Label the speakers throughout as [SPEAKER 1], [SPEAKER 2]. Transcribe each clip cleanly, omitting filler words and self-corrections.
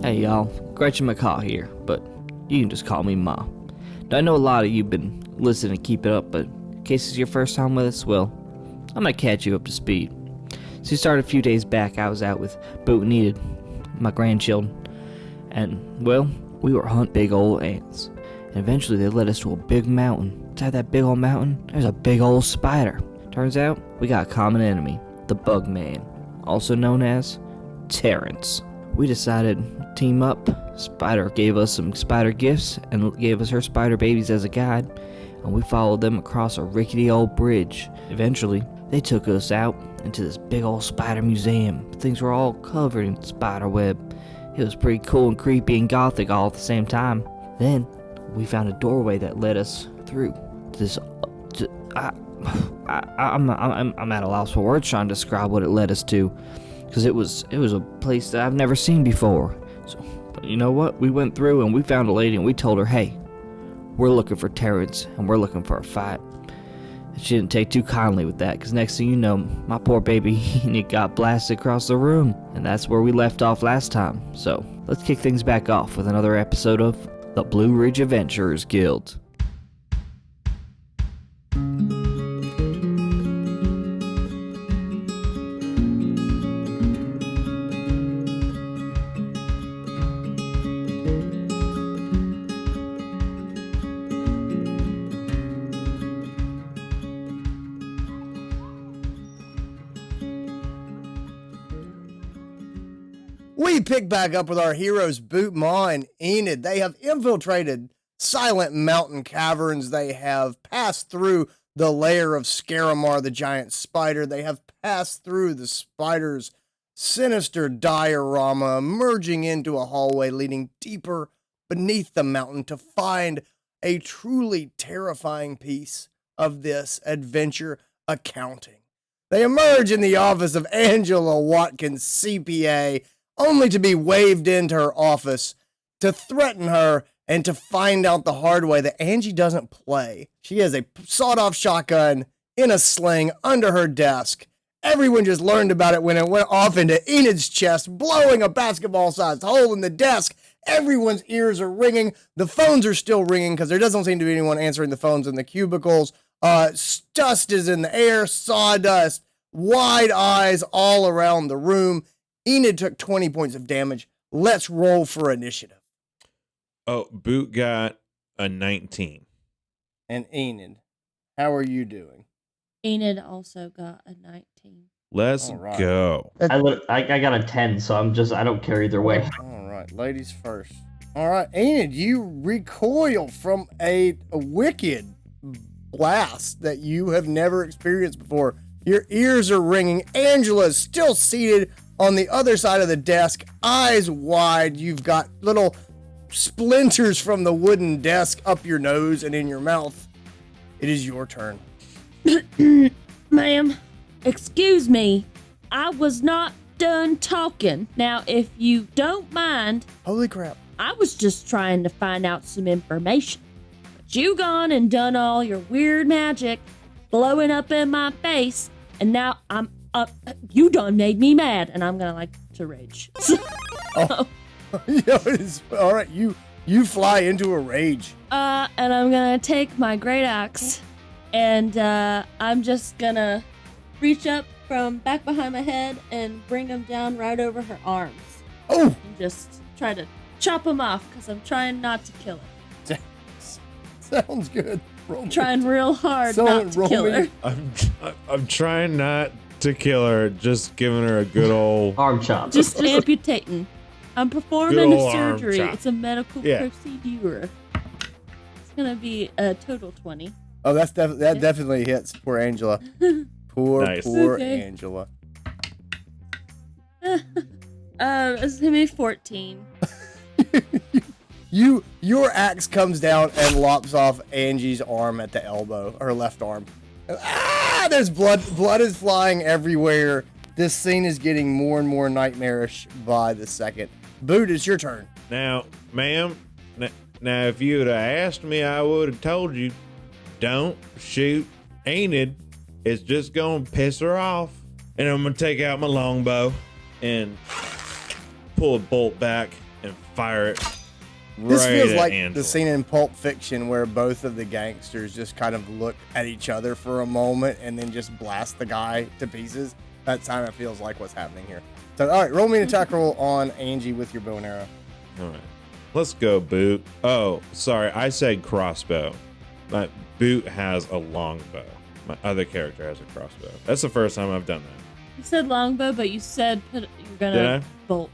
[SPEAKER 1] Hey y'all, Gretchen McCall here, but you can just call me Ma. Now, I know a lot of you've been listening and keeping up, but in case it's your first time with us, well, I'm gonna catch you up to speed. So you started a few days back. I was out with Boot and Enid, my grandchildren, and, well, we were hunting big old ants. And eventually they led us to a big mountain. Inside that big old mountain, there's a big old spider. Turns out, we got a common enemy, the Bug Man, also known as Terrence. We decided to team up. Spider gave us some spider gifts and gave us her spider babies as a guide, and we followed them across a rickety old bridge. Eventually, they took us out into this big old spider museum. Things were all covered in spider web. It was pretty cool and creepy and gothic all at the same time. Then, we found a doorway that led us through this. I'm at a loss for words trying to describe what it led us to, because it was a place that I've never seen before. So, but you know what? We went through and we found a lady and we told her, hey, we're looking for Terrence and we're looking for a fight. And she didn't take too kindly with that, because next thing you know, my poor baby Enid got blasted across the room, and that's where we left off last time. So let's kick things back off with another episode of the Blue Ridge Adventurer'S Guild.
[SPEAKER 2] We pick back up with our heroes Boot, Ma, and Enid. They have infiltrated silent mountain caverns. They have passed through the lair of Scaramar, the giant spider. They have passed through the spider's sinister diorama, merging into a hallway leading deeper beneath the mountain to find a truly terrifying piece of this adventure accounting. They emerge in the office of Angela Watkins, CPA, only to be waved into her office to threaten her and to find out the hard way that Angie doesn't play. She has a sawed-off shotgun in a sling under her desk. Everyone just learned about it when it went off into Enid's chest, blowing a basketball-sized hole in the desk. Everyone's ears are ringing. The phones are still ringing because there doesn't seem to be anyone answering the phones in the cubicles. Dust is in the air, sawdust, wide eyes all around the room. Enid took 20 points of damage. Let's roll for initiative.
[SPEAKER 3] Oh, Boot got a 19.
[SPEAKER 2] And Enid, how are you doing?
[SPEAKER 4] Enid also got a 19.
[SPEAKER 3] Let's
[SPEAKER 2] right.
[SPEAKER 3] go.
[SPEAKER 5] I got a 10, so I don't care either way.
[SPEAKER 2] All right, ladies first. All right, Enid, you recoil from a wicked blast that you have never experienced before. Your ears are ringing. Angela is still seated on the other side of the desk, eyes wide. You've got little splinters from the wooden desk up your nose and in your mouth. It is your turn.
[SPEAKER 4] Ma'am, excuse me. I was not done talking. Now, if you don't mind,
[SPEAKER 2] Holy crap.
[SPEAKER 4] I was just trying to find out some information. But you gone and done all your weird magic, blowing up in my face, and now I'm up. You done made me mad, and I'm gonna to rage.
[SPEAKER 2] Oh. All right, you fly into a rage.
[SPEAKER 4] And I'm gonna take my great axe, and I'm just gonna reach up from back behind my head and bring him down right over her arms.
[SPEAKER 2] Oh!
[SPEAKER 4] And just try to chop him off, because I'm trying not to kill her.
[SPEAKER 2] Sounds good.
[SPEAKER 4] Trying real hard not to kill her.
[SPEAKER 3] I'm trying not to kill her, just giving her a good old
[SPEAKER 5] arm chop.
[SPEAKER 4] Just amputating. I'm performing
[SPEAKER 3] Good
[SPEAKER 4] a
[SPEAKER 3] old arm
[SPEAKER 4] surgery.
[SPEAKER 3] chop.
[SPEAKER 4] It's a medical
[SPEAKER 3] Yeah.
[SPEAKER 4] procedure. It's gonna be a total 20.
[SPEAKER 2] Oh, that definitely hits poor Angela. Poor
[SPEAKER 3] Nice.
[SPEAKER 4] Okay.
[SPEAKER 2] Angela.
[SPEAKER 4] It's gonna be 14.
[SPEAKER 2] Your axe comes down and lops off Angie's arm at the elbow, her left arm. Ah! There's blood. Blood is flying everywhere. This scene is getting more and more nightmarish by the second. Boot, it's your turn.
[SPEAKER 3] Now, ma'am, now if you would have asked me, I would have told you, don't shoot Enid. It's just going to piss her off. And I'm going to take out my longbow and pull a bolt back and fire it
[SPEAKER 2] This
[SPEAKER 3] right
[SPEAKER 2] feels
[SPEAKER 3] at
[SPEAKER 2] like
[SPEAKER 3] Angela.
[SPEAKER 2] the scene in Pulp Fiction where both of the gangsters just kind of look at each other for a moment and then just blast the guy to pieces. That time it feels like what's happening here. So, all right, roll me an attack roll on Angie with your bow and arrow.
[SPEAKER 3] All right. Let's go, Boot. Oh, sorry. I said crossbow. My Boot has a longbow. My other character has a crossbow. That's the first time I've done that.
[SPEAKER 4] You said longbow, but you said you're
[SPEAKER 3] Did
[SPEAKER 4] gonna
[SPEAKER 3] I?
[SPEAKER 4] bolt.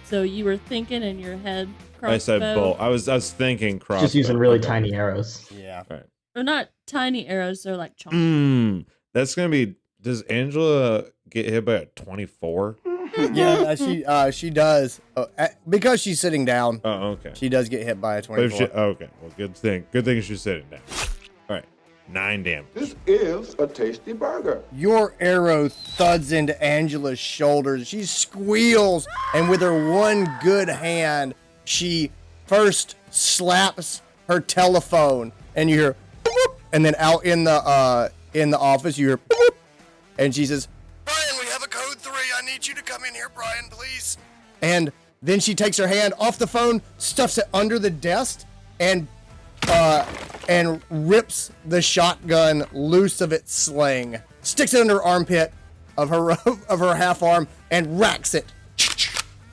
[SPEAKER 4] So you were thinking in your head crossbow.
[SPEAKER 3] I said bolt. I was thinking crossbow.
[SPEAKER 5] Just using really
[SPEAKER 3] Okay.
[SPEAKER 5] tiny arrows.
[SPEAKER 2] Yeah.
[SPEAKER 3] Right.
[SPEAKER 4] They're not tiny arrows, they're like chunky.
[SPEAKER 3] That's gonna be. Does Angela get hit by a 24?
[SPEAKER 2] Yeah, she does. Because she's sitting down,
[SPEAKER 3] Oh, okay.
[SPEAKER 2] she does get hit by a
[SPEAKER 3] But if
[SPEAKER 2] 24.
[SPEAKER 3] okay. Well, good thing. Good thing she's sitting down. All right. 9 damage.
[SPEAKER 6] This is a tasty burger.
[SPEAKER 2] Your arrow thuds into Angela's shoulders. She squeals, and with her one good hand, she first slaps her telephone, and you hear, boop, and then out in the office, you hear, boop, and she says, "Brian, we have a code 3. I need you to come in here, Brian, please." And then she takes her hand off the phone, stuffs it under the desk, and rips the shotgun loose of its sling, sticks it under her armpit of her half arm, and racks it.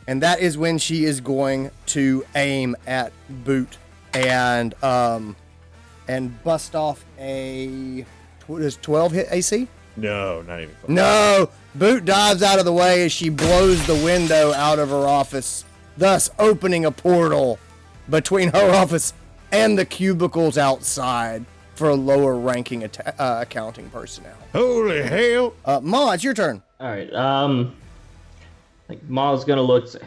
[SPEAKER 2] And that is when she is going to aim at Boot and bust off a does 12 hit AC?
[SPEAKER 3] No, not even close.
[SPEAKER 2] No! Boot dives out of the way as she blows the window out of her office, thus opening a portal between her office and the cubicles outside for lower-ranking accounting personnel.
[SPEAKER 3] Holy hell!
[SPEAKER 2] Ma, it's your turn.
[SPEAKER 5] All right. Like Ma's gonna look. Say,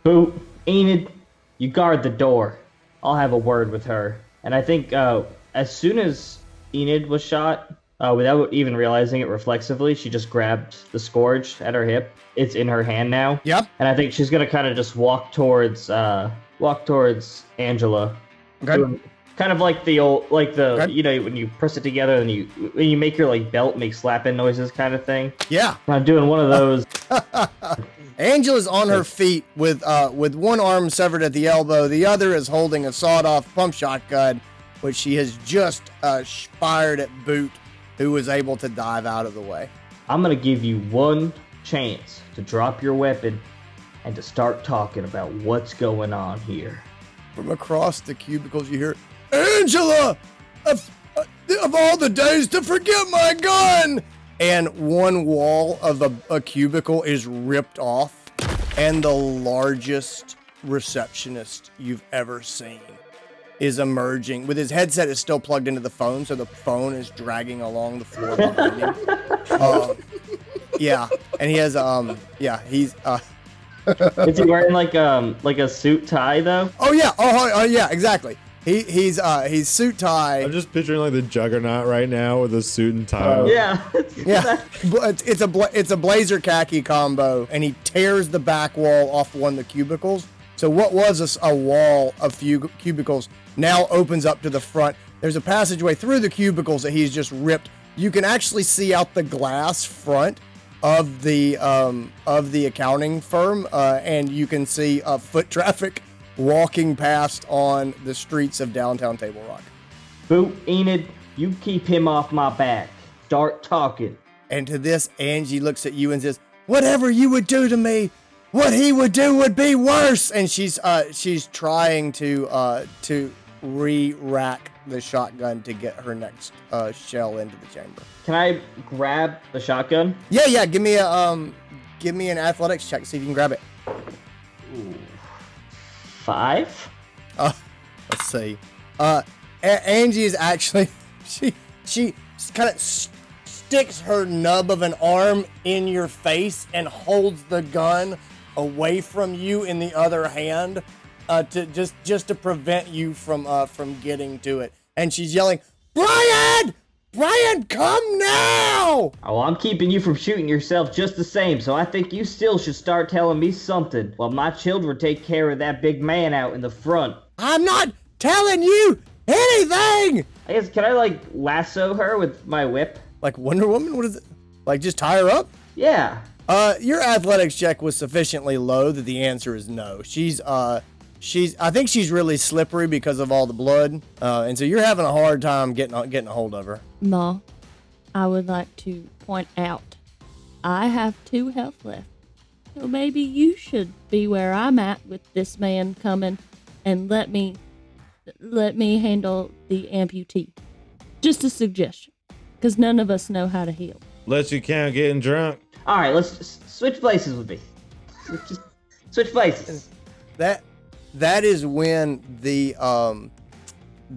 [SPEAKER 5] Boot, Enid, you guard the door. I'll have a word with her. And I think as soon as Enid was shot, without even realizing it reflexively, she just grabbed the scourge at her hip. It's in her hand now.
[SPEAKER 2] Yep.
[SPEAKER 5] And I think she's gonna kind of just walk towards Angela.
[SPEAKER 2] Okay.
[SPEAKER 5] Doing kind of like the old,
[SPEAKER 2] Okay.
[SPEAKER 5] you know, when you press it together and when you make your like belt make slapping noises kind of thing.
[SPEAKER 2] Yeah.
[SPEAKER 5] I'm doing one of those.
[SPEAKER 2] Angela's on her feet with one arm severed at the elbow. The other is holding a sawed-off pump shotgun, which she has just fired at Boot, who was able to dive out of the way.
[SPEAKER 5] I'm gonna give you one chance to drop your weapon and to start talking about what's going on here.
[SPEAKER 2] From across the cubicles, you hear, "Angela! Of all the days to forget my gun!" And one wall of a cubicle is ripped off, and the largest receptionist you've ever seen is emerging. With his headset is still plugged into the phone, so the phone is dragging along the floor behind him. Yeah, and he has he's
[SPEAKER 5] Is he wearing like a suit tie though?
[SPEAKER 2] oh yeah, exactly. He's suit tie.
[SPEAKER 3] I'm just picturing like the Juggernaut right now with a suit and tie.
[SPEAKER 5] Yeah.
[SPEAKER 2] Yeah, but it's a blazer khaki combo, and he tears the back wall off one of the cubicles. So what was a wall of few cubicles now opens up to the front. There's a passageway through the cubicles that he's just ripped. You can actually see out the glass front of the accounting firm, and you can see foot traffic walking past on the streets of downtown Table Rock.
[SPEAKER 5] Boot, Enid, you keep him off my back. Start talking.
[SPEAKER 2] And to this, Angie looks at you and says, "Whatever you would do to me, what he would do would be worse." And she's trying to re-rack the shotgun to get her next shell into the chamber.
[SPEAKER 5] Can I grab the shotgun?
[SPEAKER 2] Yeah. Give me an athletics check. See if you can grab it.
[SPEAKER 5] Ooh. 5?
[SPEAKER 2] Let's see. Angie is actually she kind of sticks her nub of an arm in your face and holds the gun away from you in the other hand, to just to prevent you from getting to it. And she's yelling, "Brian! Brian, come now!"
[SPEAKER 5] Oh, I'm keeping you from shooting yourself just the same, so I think you still should start telling me something while my children take care of that big man out in the front.
[SPEAKER 2] I'm not telling you anything!
[SPEAKER 5] I guess, can I, like, lasso her with my whip?
[SPEAKER 2] Like Wonder Woman? What is it? Like just tie her up?
[SPEAKER 5] Yeah.
[SPEAKER 2] Your athletics check was sufficiently low that the answer is no. She's I think she's really slippery because of all the blood, and so you're having a hard time getting a hold of her.
[SPEAKER 4] Ma, I would like to point out, I have 2 health left. So maybe you should be where I'm at with this man coming and let me handle the amputee. Just a suggestion, because none of us know how to heal.
[SPEAKER 3] Let you count getting drunk.
[SPEAKER 5] All right, let's just switch places with me. Just switch places.
[SPEAKER 2] That is when the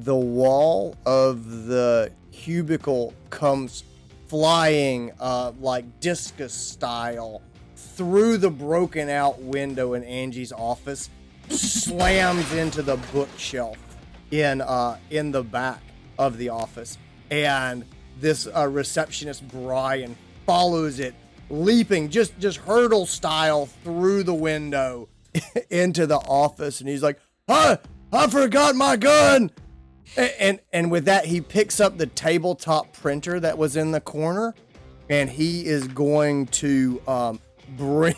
[SPEAKER 2] wall of the cubicle comes flying like discus style through the broken out window in Angie's office, slams into the bookshelf in the back of the office, and this receptionist Brian follows it, leaping just hurdle style through the window into the office, and he's like, I forgot my gun. And with that, he picks up the tabletop printer that was in the corner, and he is going to bring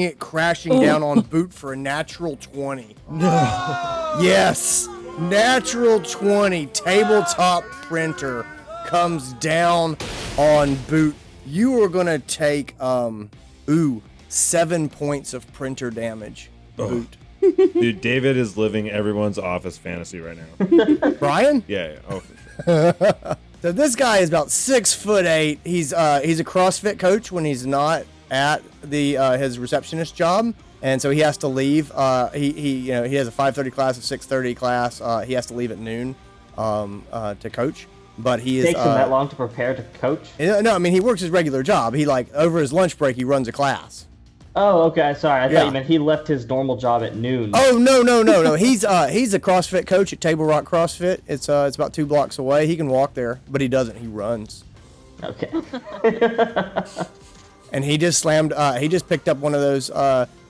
[SPEAKER 2] it crashing down on Boot for a natural 20. No. Yes, natural 20 tabletop printer comes down on Boot. You are gonna take 7 points of printer damage, Boot.
[SPEAKER 3] Dude, David is living everyone's office fantasy right now.
[SPEAKER 2] Brian?
[SPEAKER 3] Yeah. Oh, for sure.
[SPEAKER 2] So this guy is about 6'8". He's a CrossFit coach when he's not at his receptionist job, and so he has to leave. He has a 5:30 class, a 6:30 class. He has to leave at noon to coach. But he is
[SPEAKER 5] Takes him that long to prepare to coach?
[SPEAKER 2] No, I mean he works his regular job. He over his lunch break he runs a class.
[SPEAKER 5] Oh, okay. Sorry, I thought you meant he left his normal job at noon.
[SPEAKER 2] Oh no. He's a CrossFit coach at Table Rock CrossFit. It's about 2 blocks away. He can walk there, but he doesn't. He runs.
[SPEAKER 5] Okay.
[SPEAKER 2] And he just picked up one of those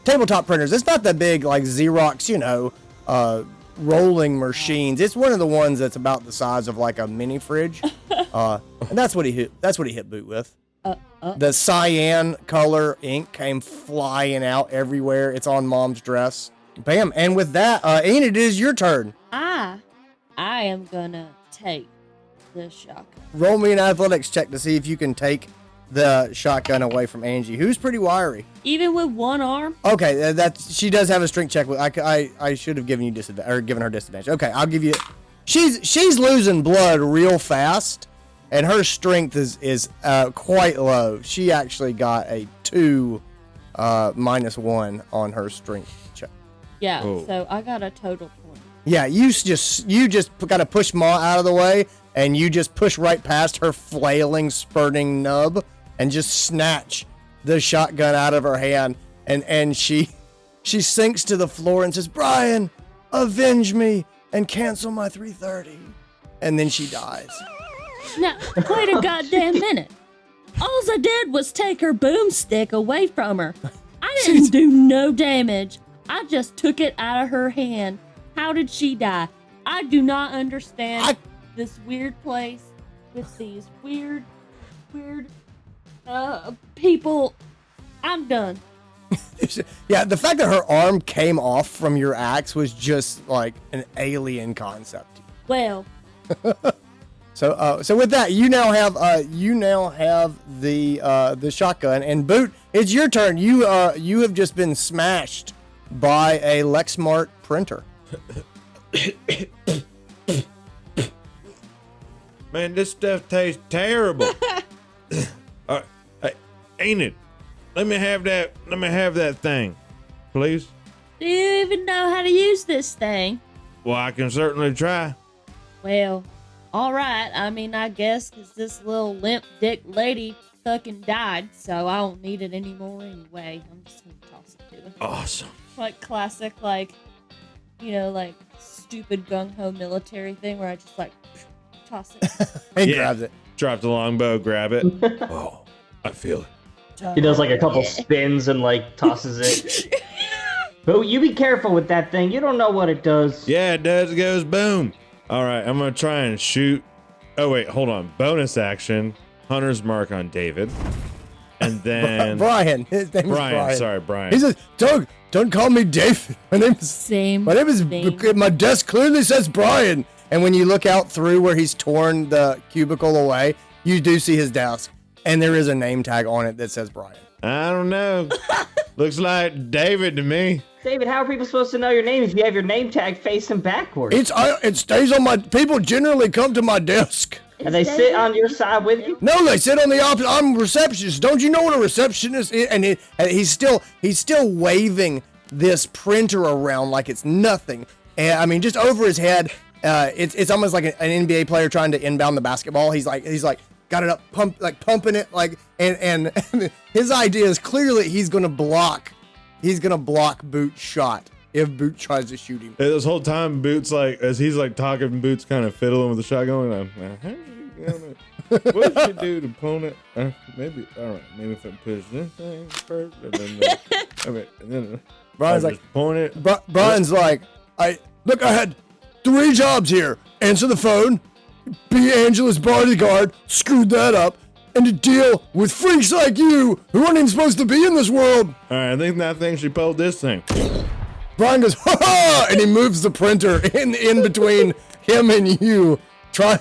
[SPEAKER 2] tabletop printers. It's not the big like Xerox, rolling machines. It's one of the ones that's about the size of like a mini fridge. And that's what he hit Boot with. The cyan color ink came flying out everywhere. It's on Mom's dress. Bam. And with that, Enid, it is your turn.
[SPEAKER 4] I am gonna take the shotgun.
[SPEAKER 2] Roll me an athletics check to see if you can take the shotgun away from Angie, who's pretty wiry.
[SPEAKER 4] Even with one arm?
[SPEAKER 2] Okay, she does have a strength check. I should have given you given her disadvantage. Okay, I'll give you. She's losing blood real fast, and her strength is quite low. She actually got a 2 -1 on her strength check.
[SPEAKER 4] Yeah,
[SPEAKER 3] Oh.
[SPEAKER 4] So I got a total 20.
[SPEAKER 2] Yeah, you just got to push Ma out of the way, and you just push right past her flailing, spurting nub, and just snatch the shotgun out of her hand, and she sinks to the floor and says, "Brian, avenge me and cancel my 3:30," and then she dies.
[SPEAKER 4] Now, wait a goddamn minute. All I did was take her boomstick away from her. I didn't do no damage. I just took it out of her hand. How did she die? I do not understand this weird place with these weird people. I'm done.
[SPEAKER 2] Yeah, the fact that her arm came off from your axe was just like an alien concept.
[SPEAKER 4] Well,
[SPEAKER 2] So with that, you now have the shotgun, and Boot, it's your turn. You have just been smashed by a Lexmark printer.
[SPEAKER 3] Man, this stuff tastes terrible. Enid, let me have that thing, please.
[SPEAKER 4] do you even know how to use this thing?
[SPEAKER 3] Well, I can certainly try.
[SPEAKER 4] Well, alright. I mean, I guess because this little limp dick lady fucking died, so I don't need it anymore anyway. I'm just gonna toss it to her.
[SPEAKER 3] Awesome.
[SPEAKER 4] Like classic, like stupid gung-ho military thing where I just toss it.
[SPEAKER 2] And grabs it.
[SPEAKER 3] Drop the longbow, grab it. Oh, I feel it.
[SPEAKER 5] He does like a couple spins and tosses it. But you be careful with that thing. You don't know what it does.
[SPEAKER 3] Yeah, it does. It goes boom. All right, I'm gonna try and shoot. Oh wait, hold on. Bonus action, Hunter's Mark on David, and then
[SPEAKER 2] Brian. His name is Brian.
[SPEAKER 3] Sorry, Brian.
[SPEAKER 2] He says, Don't call me David. My name is
[SPEAKER 4] thing.
[SPEAKER 2] my desk clearly says Brian. And when you look out through where he's torn the cubicle away, you do see his desk, and there is a name tag on it that says Brian.
[SPEAKER 3] I don't know. Looks like David to me.
[SPEAKER 5] David, how are people supposed to know your name if you have your name tag facing backwards?
[SPEAKER 2] It stays on my. People generally come to my desk.
[SPEAKER 5] And they sit on your side with you?
[SPEAKER 2] No, they sit on the opposite. I'm a receptionist. Don't you know what a receptionist is? And he's still waving this printer around like it's nothing. And I mean, just over his head. It's almost like an NBA player trying to inbound the basketball. He's like got it up, pumping it and his idea is clearly he's gonna block Boot's shot if Boot tries to shoot him.
[SPEAKER 3] This whole time, Boots as he's talking, Boots kind of fiddling with the shotgun. What should do to opponent? Maybe if I push this thing first, and then
[SPEAKER 2] Brian's
[SPEAKER 3] point it.
[SPEAKER 2] Brian's like, I had 3 jobs here: answer the phone, be Angela's bodyguard, screwed that up, and to deal with freaks like you who aren't even supposed to be in this world.
[SPEAKER 3] All right, I think that thing should pull this thing.
[SPEAKER 2] Brian goes, ha ha, and he moves the printer in between him and you, trying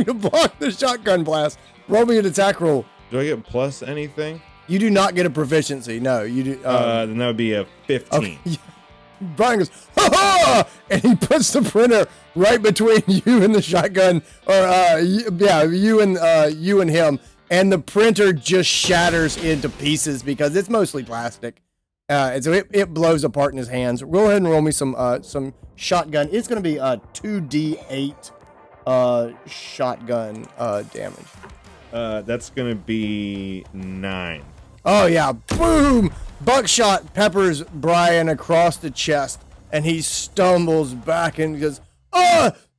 [SPEAKER 2] to block the shotgun blast. Roll me an attack roll.
[SPEAKER 3] Do I get plus anything?
[SPEAKER 2] You do not get a proficiency. No, you do.
[SPEAKER 3] Then that would be a 15.
[SPEAKER 2] Okay. Brian goes, ha ha, and he puts the printer right between you and the shotgun, or you and him, and the printer just shatters into pieces because it's mostly plastic. And so it blows apart in his hands. Go ahead and roll me some shotgun. It's gonna be a 2d8 shotgun damage.
[SPEAKER 3] That's gonna be 9.
[SPEAKER 2] Oh yeah, boom! Buckshot peppers Brian across the chest, and he stumbles back and goes,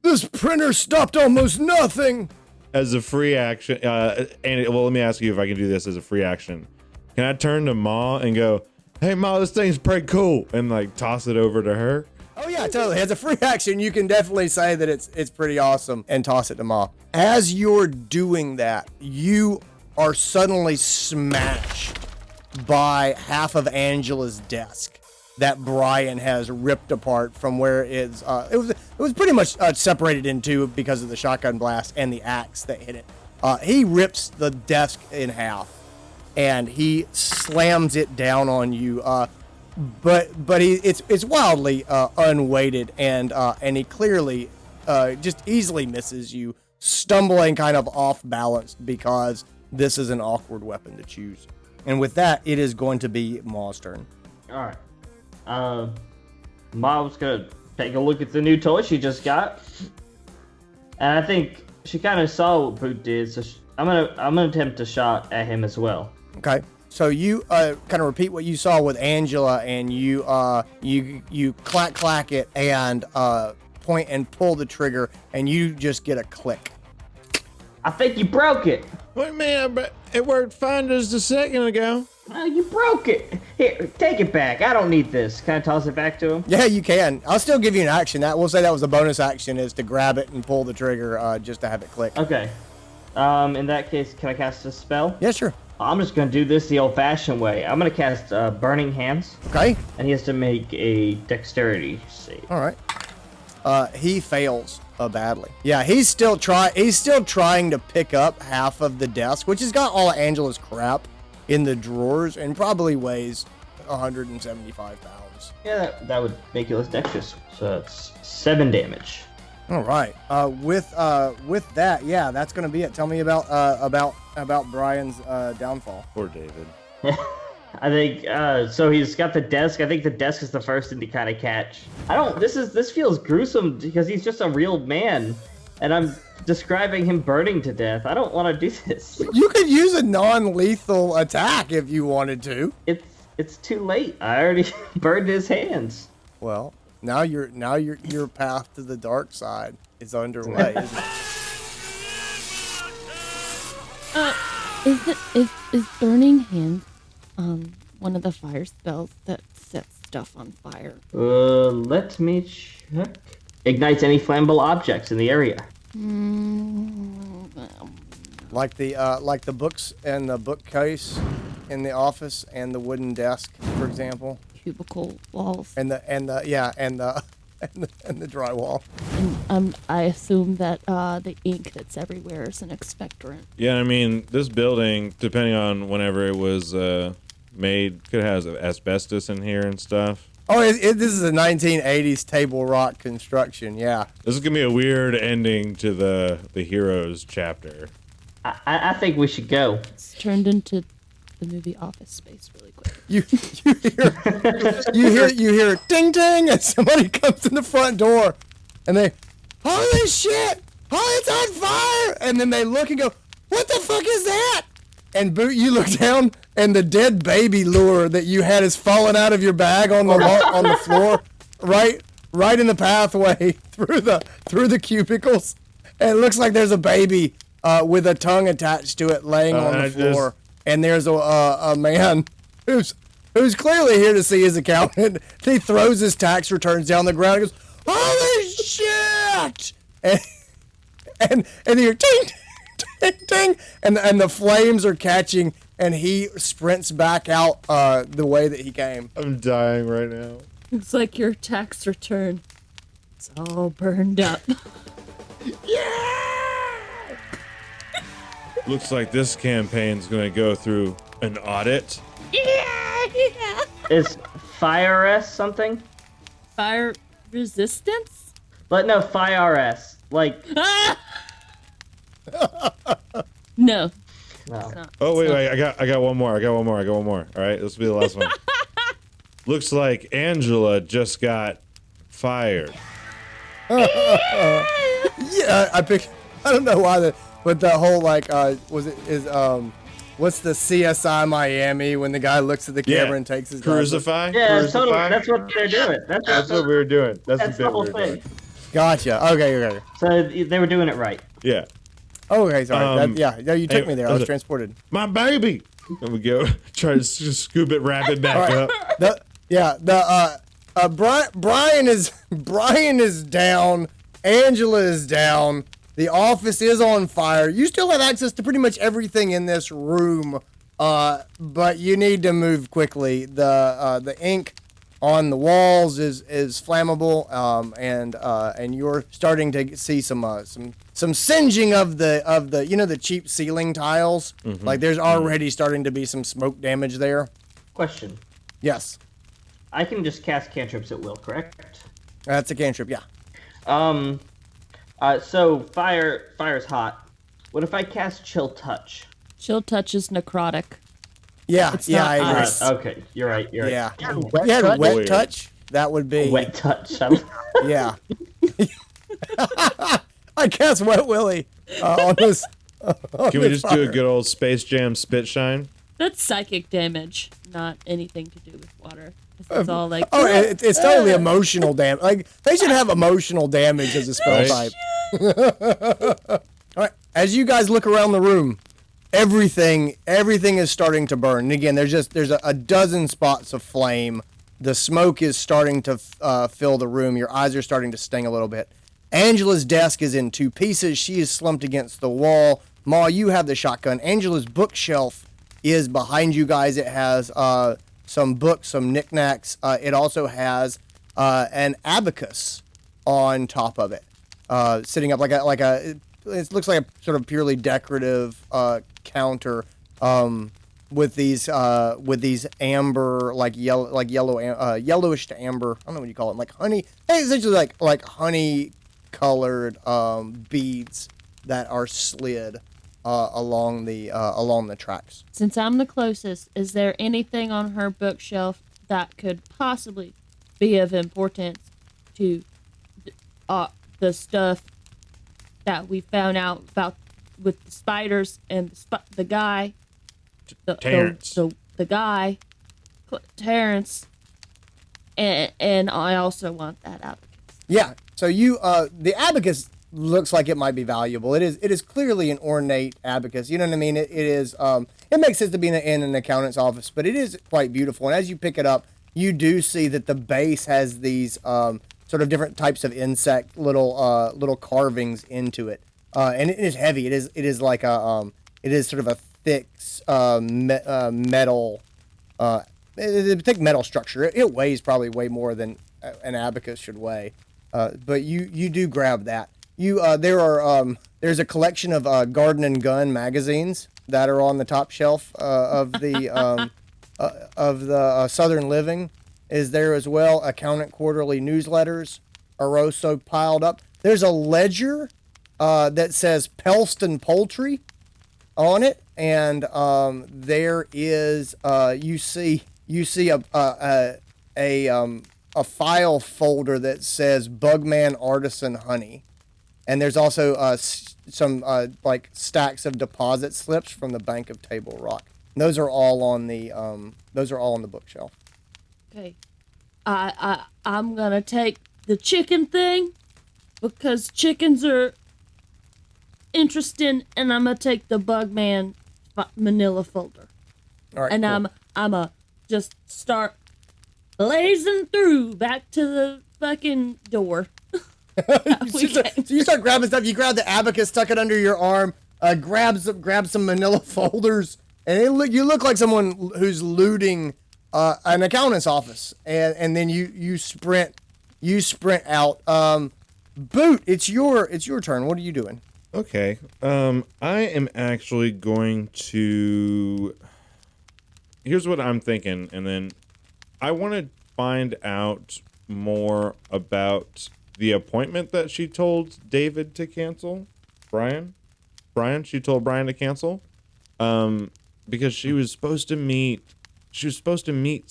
[SPEAKER 2] this printer stopped almost nothing.
[SPEAKER 3] As a free action, let me ask you if I can do this as a free action. Can I turn to Ma and go, hey Ma, this thing's pretty cool, and toss it over to her?
[SPEAKER 2] Oh yeah, totally. As a free action, you can definitely say that it's pretty awesome and toss it to Ma. As you're doing that, you are suddenly smashed by half of Angela's desk that Brian has ripped apart from where it was pretty much separated in two because of the shotgun blast and the axe that hit it. He rips the desk in half and he slams it down on you. But it's wildly unweighted and he clearly just easily misses you, stumbling kind of off balance because this is an awkward weapon to choose. And with that, it is going to be Ma's turn.
[SPEAKER 5] All right. Mom's gonna take a look at the new toy she just got, and I think she kind of saw what Boot did, so I'm gonna attempt a shot at him as well.
[SPEAKER 2] Okay. So you kind of repeat what you saw with Angela, and you clack it and point and pull the trigger, and you just get a click.
[SPEAKER 5] I think you broke it.
[SPEAKER 3] Wait, man, it worked fine just a second ago.
[SPEAKER 5] You broke it. Here, take it back. I don't need this. Can I toss it back to him?
[SPEAKER 2] Yeah, you can. I'll still give you an action. We'll say that was a bonus action, is to grab it and pull the trigger just to have it click.
[SPEAKER 5] Okay. In that case, can I cast a spell?
[SPEAKER 2] Yeah, sure.
[SPEAKER 5] I'm just gonna do this the old-fashioned way. I'm gonna cast Burning Hands.
[SPEAKER 2] Okay.
[SPEAKER 5] And he has to make a dexterity save.
[SPEAKER 2] All right. He fails badly. Yeah, he's still trying to pick up half of the desk, which has got all of Angela's crap in the drawers and probably weighs 175 pounds.
[SPEAKER 5] Yeah, that would make you less dexterous. So it's 7 damage.
[SPEAKER 2] All right. With that, yeah, that's gonna be it. Tell me about Brian's downfall.
[SPEAKER 3] Poor David.
[SPEAKER 5] I think so. He's got the desk. I think the desk is the first thing to kind of catch. This feels gruesome because he's just a real man, and I'm describing him burning to death. I don't want to do this.
[SPEAKER 2] You could use a non-lethal attack if you wanted to.
[SPEAKER 5] It's too late. I already burned his hands.
[SPEAKER 2] Well, now your path to the dark side is underway.
[SPEAKER 4] Is burning hands one of the fire spells that sets stuff on fire?
[SPEAKER 5] Let me check. Ignites any flammable objects in the area.
[SPEAKER 2] Like the books and the bookcase in the office and the wooden desk, for example.
[SPEAKER 4] cubicle walls.
[SPEAKER 2] and the drywall.
[SPEAKER 4] And I assume that the ink that's everywhere is an expectorant.
[SPEAKER 3] Yeah, I mean, this building, depending on whenever it was made, could have asbestos in here and stuff.
[SPEAKER 2] Oh, this is a 1980s table rock construction. Yeah.
[SPEAKER 3] This is gonna be a weird ending to the heroes chapter.
[SPEAKER 5] I think we should go.
[SPEAKER 4] It's turned into the movie Office Space really quick.
[SPEAKER 2] You hear ding ding, and somebody comes in the front door, and they, holy shit, oh, it's on fire, and then they look and go, what the fuck is that? And Boot, you look down, and the dead baby lure that you had is falling out of your bag on the floor, right in the pathway through the cubicles, and it looks like there's a baby with a tongue attached to it laying on the floor, and there's a man who's clearly here to see his accountant. He throws his tax returns down the ground and goes, holy shit! And you hear ding, ding, ding, and the flames are catching, and he sprints back out the way that he came.
[SPEAKER 3] I'm dying right now.
[SPEAKER 4] It's like your tax return. It's all burned up.
[SPEAKER 3] Looks like this campaign's gonna go through an audit.
[SPEAKER 5] Is fire S something?
[SPEAKER 4] Fire resistance?
[SPEAKER 5] But no, fire S. Like,
[SPEAKER 4] No.
[SPEAKER 5] no.
[SPEAKER 3] Oh wait, I got one more. All right, this will be the last one. Looks like Angela just got fired.
[SPEAKER 2] Yeah, I don't know why but the whole like what's the CSI Miami when the guy looks at the camera and takes his
[SPEAKER 3] Crucify?
[SPEAKER 5] Yeah,
[SPEAKER 3] Crucify?
[SPEAKER 5] totally. That's what they're doing.
[SPEAKER 3] That's what we were doing.
[SPEAKER 5] That's the whole thing.
[SPEAKER 2] Gotcha. Okay.
[SPEAKER 5] So they were doing it right.
[SPEAKER 3] Yeah.
[SPEAKER 2] Okay, sorry. No, you took me there. I was transported.
[SPEAKER 3] My baby. There we go. Try to scoop it, wrap it back up.
[SPEAKER 2] Brian is down. Angela is down. The office is on fire. You still have access to pretty much everything in this room, but you need to move quickly. The ink on the walls is flammable, and you're starting to see some singeing of the cheap ceiling tiles. Mm-hmm. Like there's already starting to be some smoke damage there.
[SPEAKER 5] Question.
[SPEAKER 2] Yes.
[SPEAKER 5] I can just cast cantrips at will, correct?
[SPEAKER 2] That's a cantrip, yeah.
[SPEAKER 5] So fire's hot. What if I cast chill touch?
[SPEAKER 4] Chill touch is necrotic.
[SPEAKER 2] Yeah,
[SPEAKER 4] It's
[SPEAKER 2] yeah,
[SPEAKER 4] not
[SPEAKER 2] I agree.
[SPEAKER 4] ice.
[SPEAKER 5] Okay, you're right.
[SPEAKER 2] Yeah.
[SPEAKER 5] Wet
[SPEAKER 2] Wet touch? That would be...
[SPEAKER 5] Wet touch.
[SPEAKER 2] Yeah. I cast Wet Willy on this.
[SPEAKER 3] Can we just do a good old Space Jam spit shine?
[SPEAKER 4] That's psychic damage, not anything to do with water. It's all like...
[SPEAKER 2] It's totally emotional damage. Like, they should have emotional damage as a spell type. All right, as you guys look around the room, everything is starting to burn. And again, there's a dozen spots of flame. The smoke is starting to fill the room. Your eyes are starting to sting a little bit. Angela's desk is in two pieces. She is slumped against the wall. Ma, you have the shotgun. Angela's bookshelf is behind you guys. It has some books, some knickknacks. It also has an abacus on top of it, sitting up it looks like a sort of purely decorative counter with these amber yellowish to amber. I don't know what you call it, like honey. Essentially like honey colored beads that are slid along the tracks.
[SPEAKER 4] Since I'm the closest, is there anything on her bookshelf that could possibly be of importance to the stuff that we found out about with the spiders and the guy?
[SPEAKER 3] Terrence.
[SPEAKER 4] The guy, Terrence, and I also want that abacus.
[SPEAKER 2] Yeah. So the abacus looks like it might be valuable. It is clearly an ornate abacus. You know what I mean? It is. It makes sense to be in an accountant's office, but it is quite beautiful. And as you pick it up, you do see that the base has these sort of different types of insect little carvings into it, and it is heavy. It is like it is sort of a thick metal Think metal structure. It weighs probably way more than an abacus should weigh. But you do grab that. There's a collection of Garden and Gun magazines that are on the top shelf of the Southern Living. Is there as well. Accountant Quarterly newsletters are also piled up. There's a ledger that says Pelston Poultry on it, and there is you see a file folder that says Bugman Artisan Honey, and there's also some like stacks of deposit slips from the Bank of Table Rock. And those are all on the bookshelf.
[SPEAKER 4] Okay. I'm gonna take the chicken thing because chickens are interesting, and I'm gonna take the Bugman manila folder.
[SPEAKER 2] All right,
[SPEAKER 4] and
[SPEAKER 2] cool.
[SPEAKER 4] I'm just start blazing through back to the fucking door.
[SPEAKER 2] So you start grabbing stuff. You grab the abacus, tuck it under your arm, grab some manila folders, and you look like someone who's looting an accountant's office. And then you sprint out. Boot, it's your turn. What are you doing?
[SPEAKER 3] Okay. I am actually going to. Here's what I'm thinking, and then I want to find out more about the appointment that she told David to cancel. Brian, she told Brian to cancel, because she was supposed to meet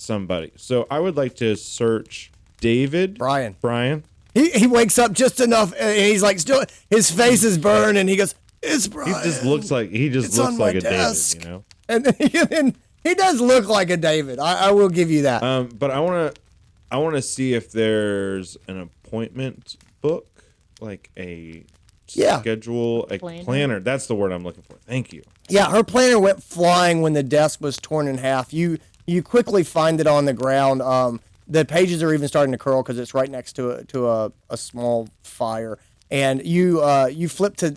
[SPEAKER 3] somebody. So I would like to search David.
[SPEAKER 2] Brian.
[SPEAKER 3] He
[SPEAKER 2] He wakes up just enough, and he's like, still, his face is burned, and he goes, "It's Brian."
[SPEAKER 3] just looks like
[SPEAKER 2] It's on my
[SPEAKER 3] a
[SPEAKER 2] desk.
[SPEAKER 3] David, you know.
[SPEAKER 2] And then he does look like a David. I will give you that.
[SPEAKER 3] But I want to see if there's an appointment book, like a schedule, a planner. That's the word I'm looking for. Thank you.
[SPEAKER 2] Yeah, her planner went flying when the desk was torn in half. You quickly find it on the ground. The pages are even starting to curl because it's right next to a small fire. And you flip to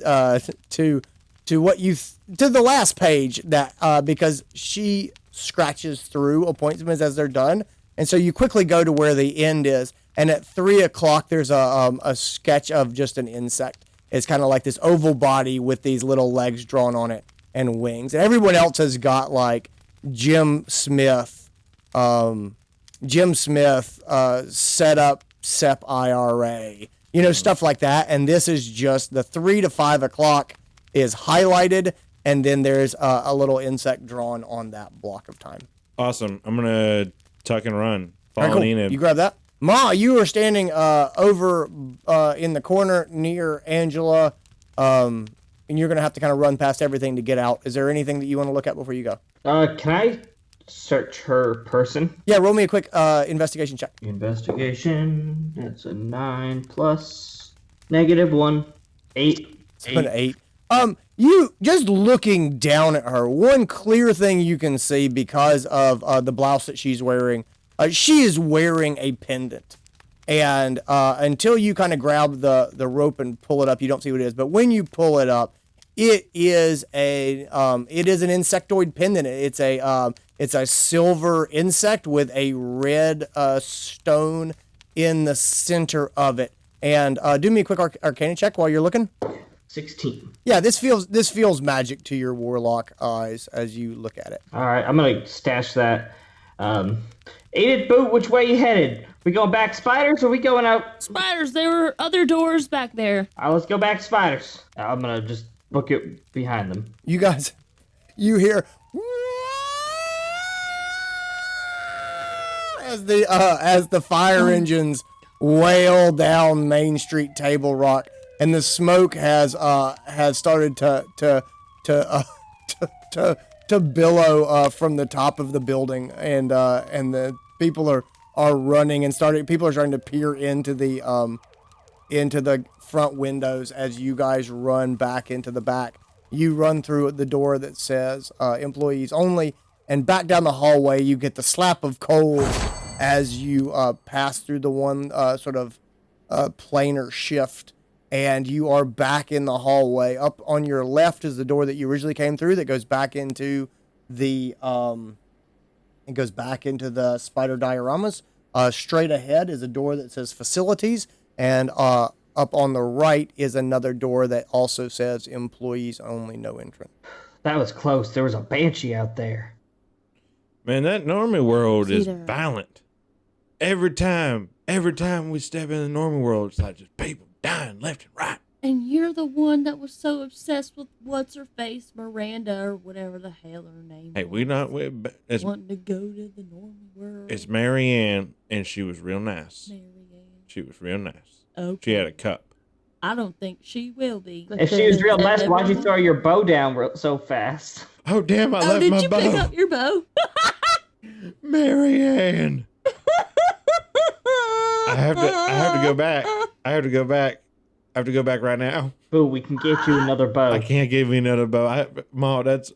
[SPEAKER 2] the last page that because she scratches through appointments as they're done, and so you quickly go to where the end is. And at 3:00, there's a sketch of just an insect. It's kind of like this oval body with these little legs drawn on it and wings. And everyone else has got like Jim Smith, set up SEP IRA, stuff like that. And this is just the 3 to 5 o'clock is highlighted, and then there's a little insect drawn on that block of time.
[SPEAKER 3] Awesome. I'm gonna tuck and run.
[SPEAKER 2] All right, cool.
[SPEAKER 3] Enid.
[SPEAKER 2] You grab that. Ma, you are standing over in the corner near Angela, and you're going to have to kind of run past everything to get out. Is there anything that you want to look at before you go?
[SPEAKER 5] Can I search her person?
[SPEAKER 2] Yeah, roll me a quick investigation check.
[SPEAKER 5] Investigation. That's a 9 plus -1. 8.
[SPEAKER 2] It's an 8. You just looking down at her, one clear thing you can see because of the blouse that she's wearing. She is wearing a pendant, and until you kind of grab the rope and pull it up, you don't see what it is. But when you pull it up, it is an insectoid pendant. It's a silver insect with a red stone in the center of it. And do me a quick arcana check while you're looking.
[SPEAKER 5] 16.
[SPEAKER 2] Yeah, this feels magic to your warlock eyes as you look at it.
[SPEAKER 5] All right, I'm gonna stash that. Enid, Boot, which way you headed? We going back spiders or we going out?
[SPEAKER 4] Spiders, there were other doors back there.
[SPEAKER 5] All right, let's go back spiders. I'm gonna just book it behind them.
[SPEAKER 2] You guys, you hear as the fire engines wail down Main Street Table Rock, and the smoke has started to billow from the top of the building, and the people are running and people are starting to peer into the front windows as you guys run back into the back. You run through the door that says employees only, and back down the hallway you get the slap of cold as you pass through the one planar shift, and you are back in the hallway. Up on your left is the door that you originally came through that goes back into the It goes back into the spider dioramas. Straight ahead is a door that says facilities, and up on the right is another door that also says employees only, no entrance.
[SPEAKER 5] That was close. There was a banshee out there.
[SPEAKER 3] Man, that normie world
[SPEAKER 4] See
[SPEAKER 3] is
[SPEAKER 4] there.
[SPEAKER 3] violent. Every time we step in the normie world, it's like just people dying left and right.
[SPEAKER 4] And you're the one that was so obsessed with what's her face, Miranda, or whatever the hell her name
[SPEAKER 3] Hey,
[SPEAKER 4] was.
[SPEAKER 3] it's
[SPEAKER 4] Wanting to go to the normal world.
[SPEAKER 3] it's Marianne, and she was real nice.
[SPEAKER 4] Marianne.
[SPEAKER 3] She was real nice.
[SPEAKER 4] Okay.
[SPEAKER 3] She had a cup.
[SPEAKER 4] I don't think she will be.
[SPEAKER 5] If she was real nice, why'd you throw your bow down so fast?
[SPEAKER 3] Oh damn! I
[SPEAKER 4] Oh,
[SPEAKER 3] left
[SPEAKER 4] did
[SPEAKER 3] my
[SPEAKER 4] you pick
[SPEAKER 3] bow.
[SPEAKER 4] up your bow?
[SPEAKER 3] Marianne. I have to go back. I have to go back right now.
[SPEAKER 5] Boo, we can get you another bow.
[SPEAKER 3] I can't give you another bow. Ma, that's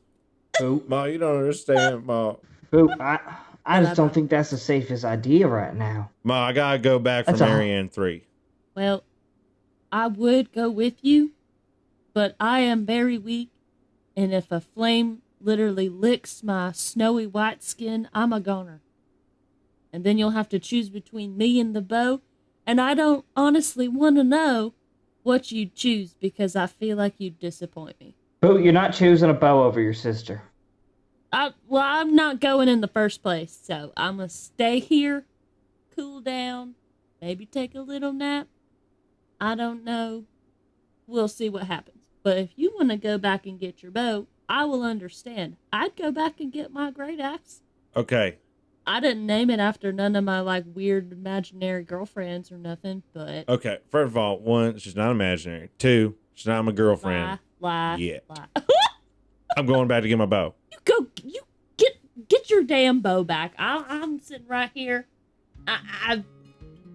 [SPEAKER 5] Boo,
[SPEAKER 3] Ma. You don't understand, Ma.
[SPEAKER 5] Boo, I just don't think that's the safest idea right now.
[SPEAKER 3] Ma, I gotta go back for
[SPEAKER 5] That's all.
[SPEAKER 3] Marianne 3.
[SPEAKER 4] Well, I would go with you, but I am very weak, and if a flame literally licks my snowy white skin, I'm a goner. And then you'll have to choose between me and the bow, and I don't honestly want to know what you'd choose because I feel like you'd disappoint me.
[SPEAKER 5] Boo, you're not choosing a bow over your sister.
[SPEAKER 4] I'm not going in the first place, so I'm gonna stay here, cool down, maybe take a little nap. I don't know. We'll see what happens. But if you want to go back and get your bow, I will understand. I'd go back and get my great axe.
[SPEAKER 3] Okay.
[SPEAKER 4] I didn't name it after none of my like weird imaginary girlfriends or nothing, but
[SPEAKER 3] Okay. First of all, 1, she's not imaginary. 2, she's not my girlfriend.
[SPEAKER 4] lie.
[SPEAKER 3] Yet.
[SPEAKER 4] Lie.
[SPEAKER 3] I'm going back to get my bow.
[SPEAKER 4] You get your damn bow back. I'm sitting right here.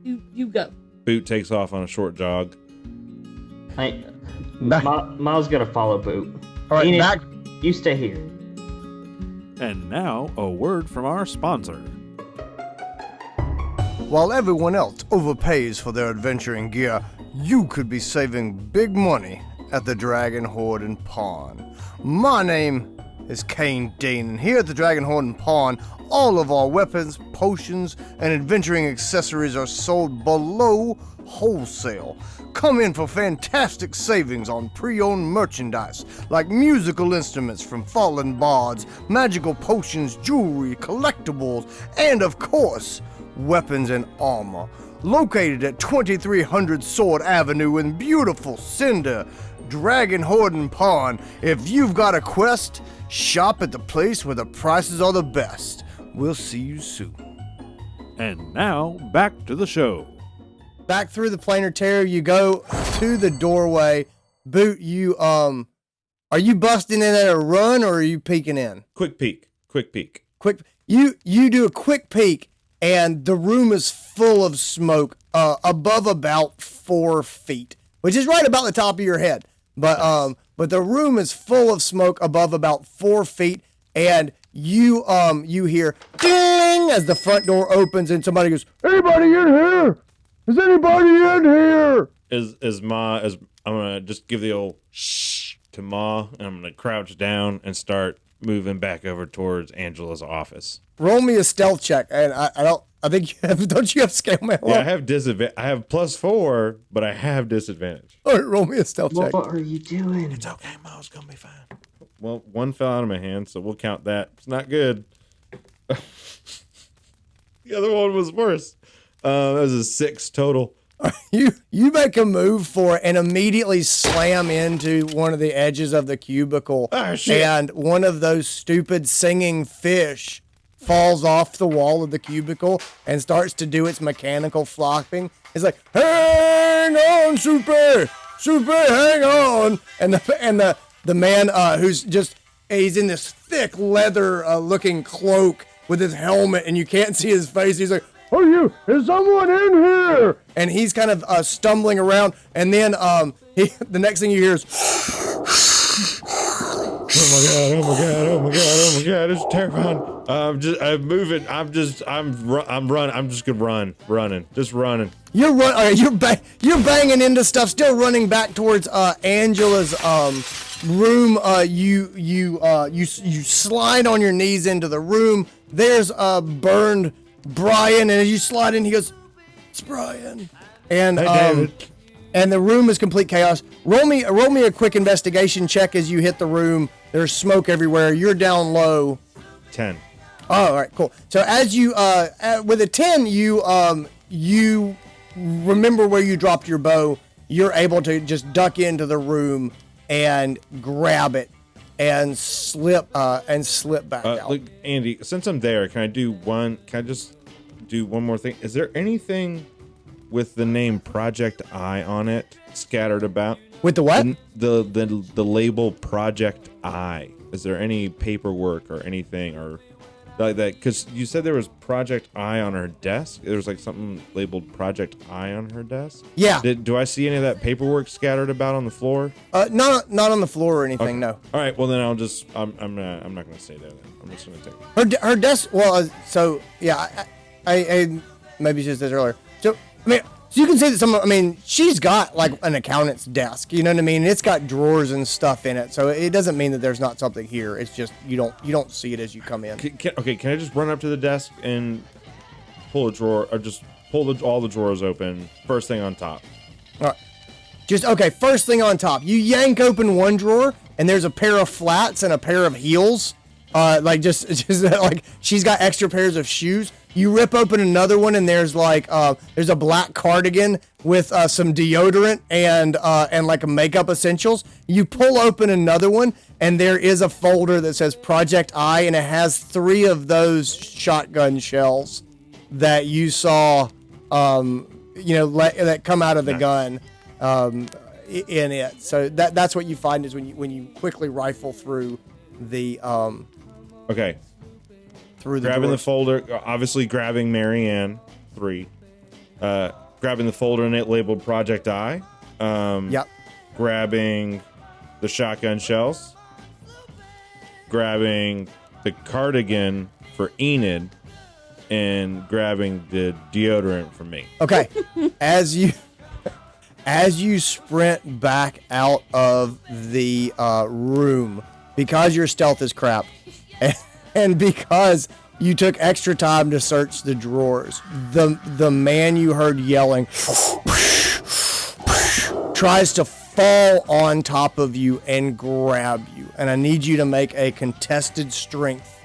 [SPEAKER 4] You go.
[SPEAKER 3] Boot takes off on a short jog.
[SPEAKER 5] Miles gonna follow Boo.
[SPEAKER 2] All right,
[SPEAKER 5] Enid,
[SPEAKER 2] back.
[SPEAKER 5] You stay here.
[SPEAKER 7] And now, a word from our sponsor.
[SPEAKER 2] While everyone else overpays for their adventuring gear, you could be saving big money at the Dragon Hoard and Pawn. My name is Kane Dane, and here at the Dragon Hoard and Pawn, all of our weapons, potions, and adventuring accessories are sold below wholesale. Come in for fantastic savings on pre-owned merchandise like musical instruments from fallen bards, magical potions, jewelry, collectibles, and of course, weapons and armor. Located at 2300 Sword Avenue in beautiful Cinder, Dragon Hoard and Pawn. If you've got a quest, shop at the place where the prices are the best. We'll see you soon.
[SPEAKER 7] And now, back to the show.
[SPEAKER 2] Back through the planar terror, you go to the doorway. Boot, you are you busting in at a run or are you peeking in?
[SPEAKER 3] Quick peek.
[SPEAKER 2] Quick, you do a quick peek, and the room is full of smoke above about 4 feet, which is right about the top of your head. But the room is full of smoke above about 4 feet, and you hear ding as the front door opens, and somebody goes, "Anybody in here? Is anybody in here?"
[SPEAKER 3] I'm gonna just give the old shh to Ma, and I'm gonna crouch down and start moving back over towards Angela's office.
[SPEAKER 2] Roll me a stealth check, and I think you have. Don't you have scale mail?
[SPEAKER 3] Yeah, I have disadvantage. I have +4, but I have disadvantage.
[SPEAKER 2] All right, roll me a stealth check.
[SPEAKER 5] What are you doing?
[SPEAKER 3] It's okay, Ma. It's gonna be fine. Well, 1 fell out of my hand, so we'll count that. It's not good. The other one was worse. That was a 6 total.
[SPEAKER 2] You make a move for it and immediately slam into one of the edges of the cubicle.
[SPEAKER 3] Oh, shit.
[SPEAKER 2] And one of those stupid singing fish falls off the wall of the cubicle and starts to do its mechanical flopping. It's like, "Hang on, Super, hang on!" And the man who's just he's in this thick leather looking cloak with his helmet, and you can't see his face. He's like, is someone in here? And he's kind of stumbling around, and then the next thing you hear is,
[SPEAKER 3] Oh my god, it's terrifying. I'm moving. I'm running. I'm just gonna running.
[SPEAKER 2] you're banging into stuff, still running back towards Angela's room. You slide on your knees into the room. there's a burned Brian, and as you slide in, he goes, "It's Brian," and
[SPEAKER 3] Hey, David.
[SPEAKER 2] and the room is complete chaos. Roll me a quick investigation check as you hit the room. There's smoke everywhere. You're down low.
[SPEAKER 3] 10.
[SPEAKER 2] Oh, all right, cool. So as you, with a 10, you remember where you dropped your bow. You're able to just duck into the room and grab it and slip back out.
[SPEAKER 3] Look, Andy, since I'm there, can I just do one more thing? Is there anything with the name Project I on it scattered about?
[SPEAKER 2] With the what?
[SPEAKER 3] The label Project I. Is there any paperwork or anything or like that? Because you said there was Project I on her desk. There was like something labeled Project I on her desk.
[SPEAKER 2] Yeah.
[SPEAKER 3] Do I see any of that paperwork scattered about on the floor?
[SPEAKER 2] Not on the floor or anything.
[SPEAKER 3] Okay.
[SPEAKER 2] No.
[SPEAKER 3] All right. Well, then I'm not gonna stay there. Then I'm just gonna take it.
[SPEAKER 2] Her desk. Well, so yeah, I maybe just this earlier. So I mean, so you can say that she's got like an accountant's desk. You know what I mean? It's got drawers and stuff in it. So it doesn't mean that there's not something here. It's just you don't see it as you come in.
[SPEAKER 3] Can I just run up to the desk and pull a drawer, or just pull all the drawers open? First thing on top.
[SPEAKER 2] All right. First thing on top. You yank open one drawer, and there's a pair of flats and a pair of heels. Like just like she's got extra pairs of shoes. You rip open another one, and there's like there's a black cardigan with some deodorant and like makeup essentials. You pull open another one, and there is a folder that says Project I, and it has 3 of those shotgun shells that you saw, that come out of the gun, in it. So that's what you find is when you quickly rifle through the
[SPEAKER 3] Okay.
[SPEAKER 2] through the
[SPEAKER 3] Grabbing
[SPEAKER 2] drawers.
[SPEAKER 3] the folder, obviously grabbing Marianne, 3. Grabbing the folder and it labeled Project I.
[SPEAKER 2] Yep.
[SPEAKER 3] Grabbing the shotgun shells. Grabbing the cardigan for Enid. And grabbing the deodorant for me.
[SPEAKER 2] Okay. As you sprint back out of the room, because your stealth is crap, and because you took extra time to search the drawers, the man you heard yelling tries to fall on top of you and grab you. And I need you to make a contested strength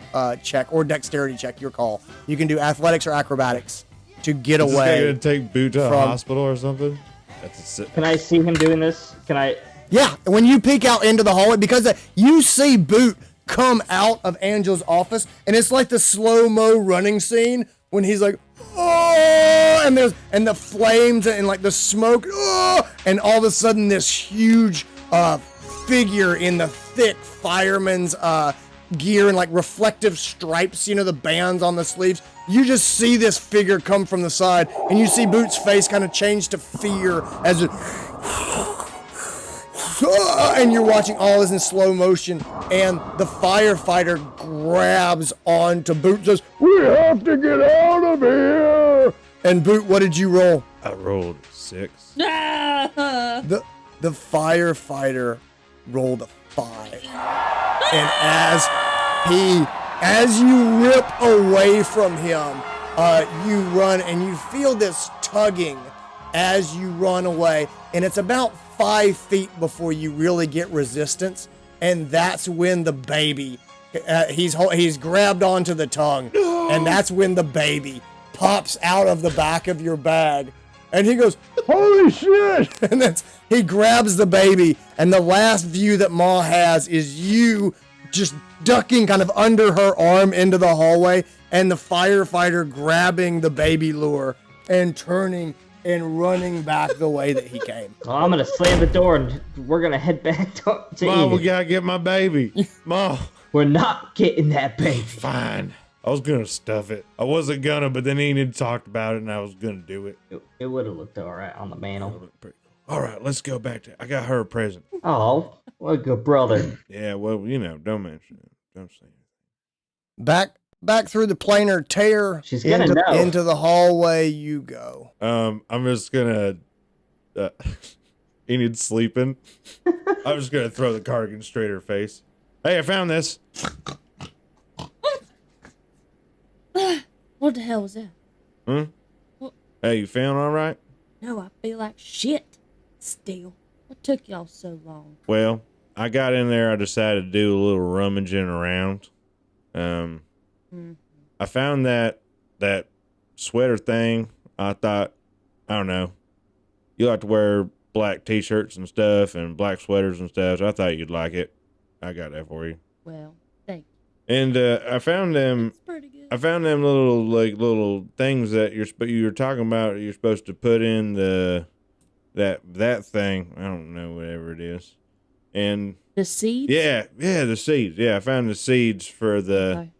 [SPEAKER 2] check or dexterity check, your call. You can do athletics or acrobatics to get
[SPEAKER 3] Is this guy
[SPEAKER 2] away.
[SPEAKER 3] gonna take Boo to a
[SPEAKER 2] from-
[SPEAKER 3] hospital or something? That's a
[SPEAKER 5] Can I see him doing this? Can I?
[SPEAKER 2] Yeah, when you peek out into the hallway, because you see Boot come out of Angel's office, and it's like the slow-mo running scene when he's like, oh, and the flames and like the smoke, oh, and all of a sudden this huge figure in the thick fireman's gear and like reflective stripes, the bands on the sleeves. You just see this figure come from the side, and you see Boot's face kind of change to fear as it, and you're watching all this in slow motion, and the firefighter grabs onto Boot and says, "We have to get out of here!" And Boot, what did you roll?
[SPEAKER 3] I rolled 6.
[SPEAKER 2] The firefighter rolled a 5. And as you rip away from him, you run and you feel this tugging as you run away, and it's about 5 feet before you really get resistance, and that's when the baby, he's grabbed onto the tongue, and that's when the baby pops out of the back of your bag, and he goes, "Holy shit!" And he grabs the baby, and the last view that Ma has is you just ducking kind of under her arm into the hallway, and the firefighter grabbing the baby lure and turning and running back the way that he came.
[SPEAKER 5] Well, I'm gonna slam the door and we're gonna head back to
[SPEAKER 3] Mom, we
[SPEAKER 5] Enid.
[SPEAKER 3] gotta get my baby. Mom.
[SPEAKER 5] We're not getting that baby.
[SPEAKER 3] Fine. I was gonna stuff it. I wasn't gonna, but then Enid talked about it and I was gonna do it.
[SPEAKER 5] It would have looked alright on the mantle.
[SPEAKER 3] All right, let's go back to. I got her a present.
[SPEAKER 5] Oh, what a good brother.
[SPEAKER 3] Yeah, well, don't mention it. Don't say it.
[SPEAKER 2] Back through the planar tear,
[SPEAKER 5] She's gonna know.
[SPEAKER 2] into the hallway you go.
[SPEAKER 3] I'm just gonna. Enid's sleeping. I'm just gonna throw the cardigan straight at her face. Hey, I found this.
[SPEAKER 4] What the hell was that?
[SPEAKER 3] Hmm?
[SPEAKER 4] What?
[SPEAKER 3] Hey, you feeling all right?
[SPEAKER 4] No, I feel like shit. Still. What took y'all so long?
[SPEAKER 3] Well, I got in there. I decided to do a little rummaging around. I found that sweater thing. I thought, I don't know, you like to wear black t-shirts and stuff and black sweaters and stuff, so I thought you'd like it. I got that for you.
[SPEAKER 4] Well, thank you.
[SPEAKER 3] And I found them.
[SPEAKER 4] It's pretty good.
[SPEAKER 3] I found them little things that you were talking about. You're supposed to put in that thing. I don't know, whatever it is. And
[SPEAKER 4] The seeds?
[SPEAKER 3] yeah, the seeds. Yeah, I found the seeds for the.
[SPEAKER 4] Okay.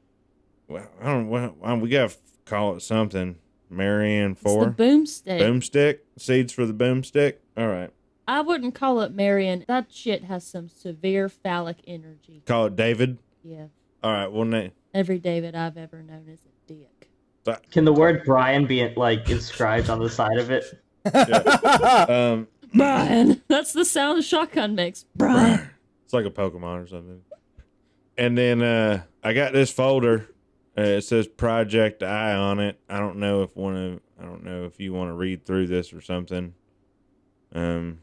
[SPEAKER 3] Well, I don't. Well, we gotta call it something. Marianne
[SPEAKER 4] It's the
[SPEAKER 3] 4.
[SPEAKER 4] boomstick.
[SPEAKER 3] Boomstick. Seeds for the boomstick. All right.
[SPEAKER 4] I wouldn't call it Marion. That shit has some severe phallic energy.
[SPEAKER 3] Call it David.
[SPEAKER 4] Yeah.
[SPEAKER 3] All right. Well,
[SPEAKER 4] Every David I've ever known is a dick.
[SPEAKER 5] Can the word Brian be like inscribed on the side of it?
[SPEAKER 3] yeah.
[SPEAKER 4] Brian! That's the sound the shotgun makes. Brian!
[SPEAKER 3] It's like a Pokemon or something. And then I got this folder. It says Project I on it. I don't know if you want to read through this or something. And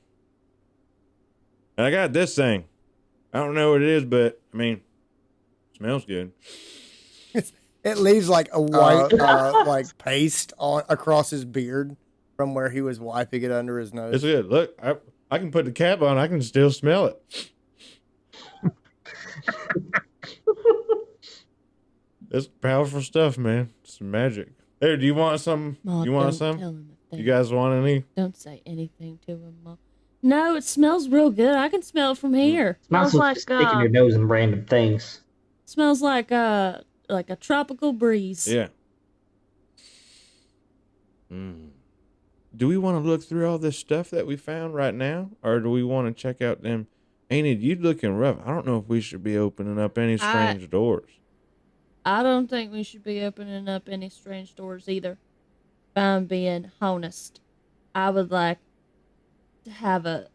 [SPEAKER 3] I got this thing. I don't know what it is, but I mean, it smells good.
[SPEAKER 2] It leaves like a white like paste on across his beard from where he was wiping it under his nose.
[SPEAKER 3] It's good. Look, I can put the cap on. I can still smell it. It's powerful stuff, man. It's magic. Hey, do you want some?
[SPEAKER 4] Ma,
[SPEAKER 3] You want
[SPEAKER 4] don't
[SPEAKER 3] some?
[SPEAKER 4] tell him a thing.
[SPEAKER 3] You guys want any?
[SPEAKER 4] Don't say anything to him, Ma. No, it smells real good. I can smell it from here.
[SPEAKER 5] Smells like sticking your nose in random things.
[SPEAKER 4] Smells like a tropical breeze.
[SPEAKER 3] Yeah. Do we want to look through all this stuff that we found right now, or do we want to check out them? Enid, you looking rough. I don't know if we should be opening up any strange doors.
[SPEAKER 4] I don't think we should be opening up any strange doors either. If I'm being honest, I would like to have a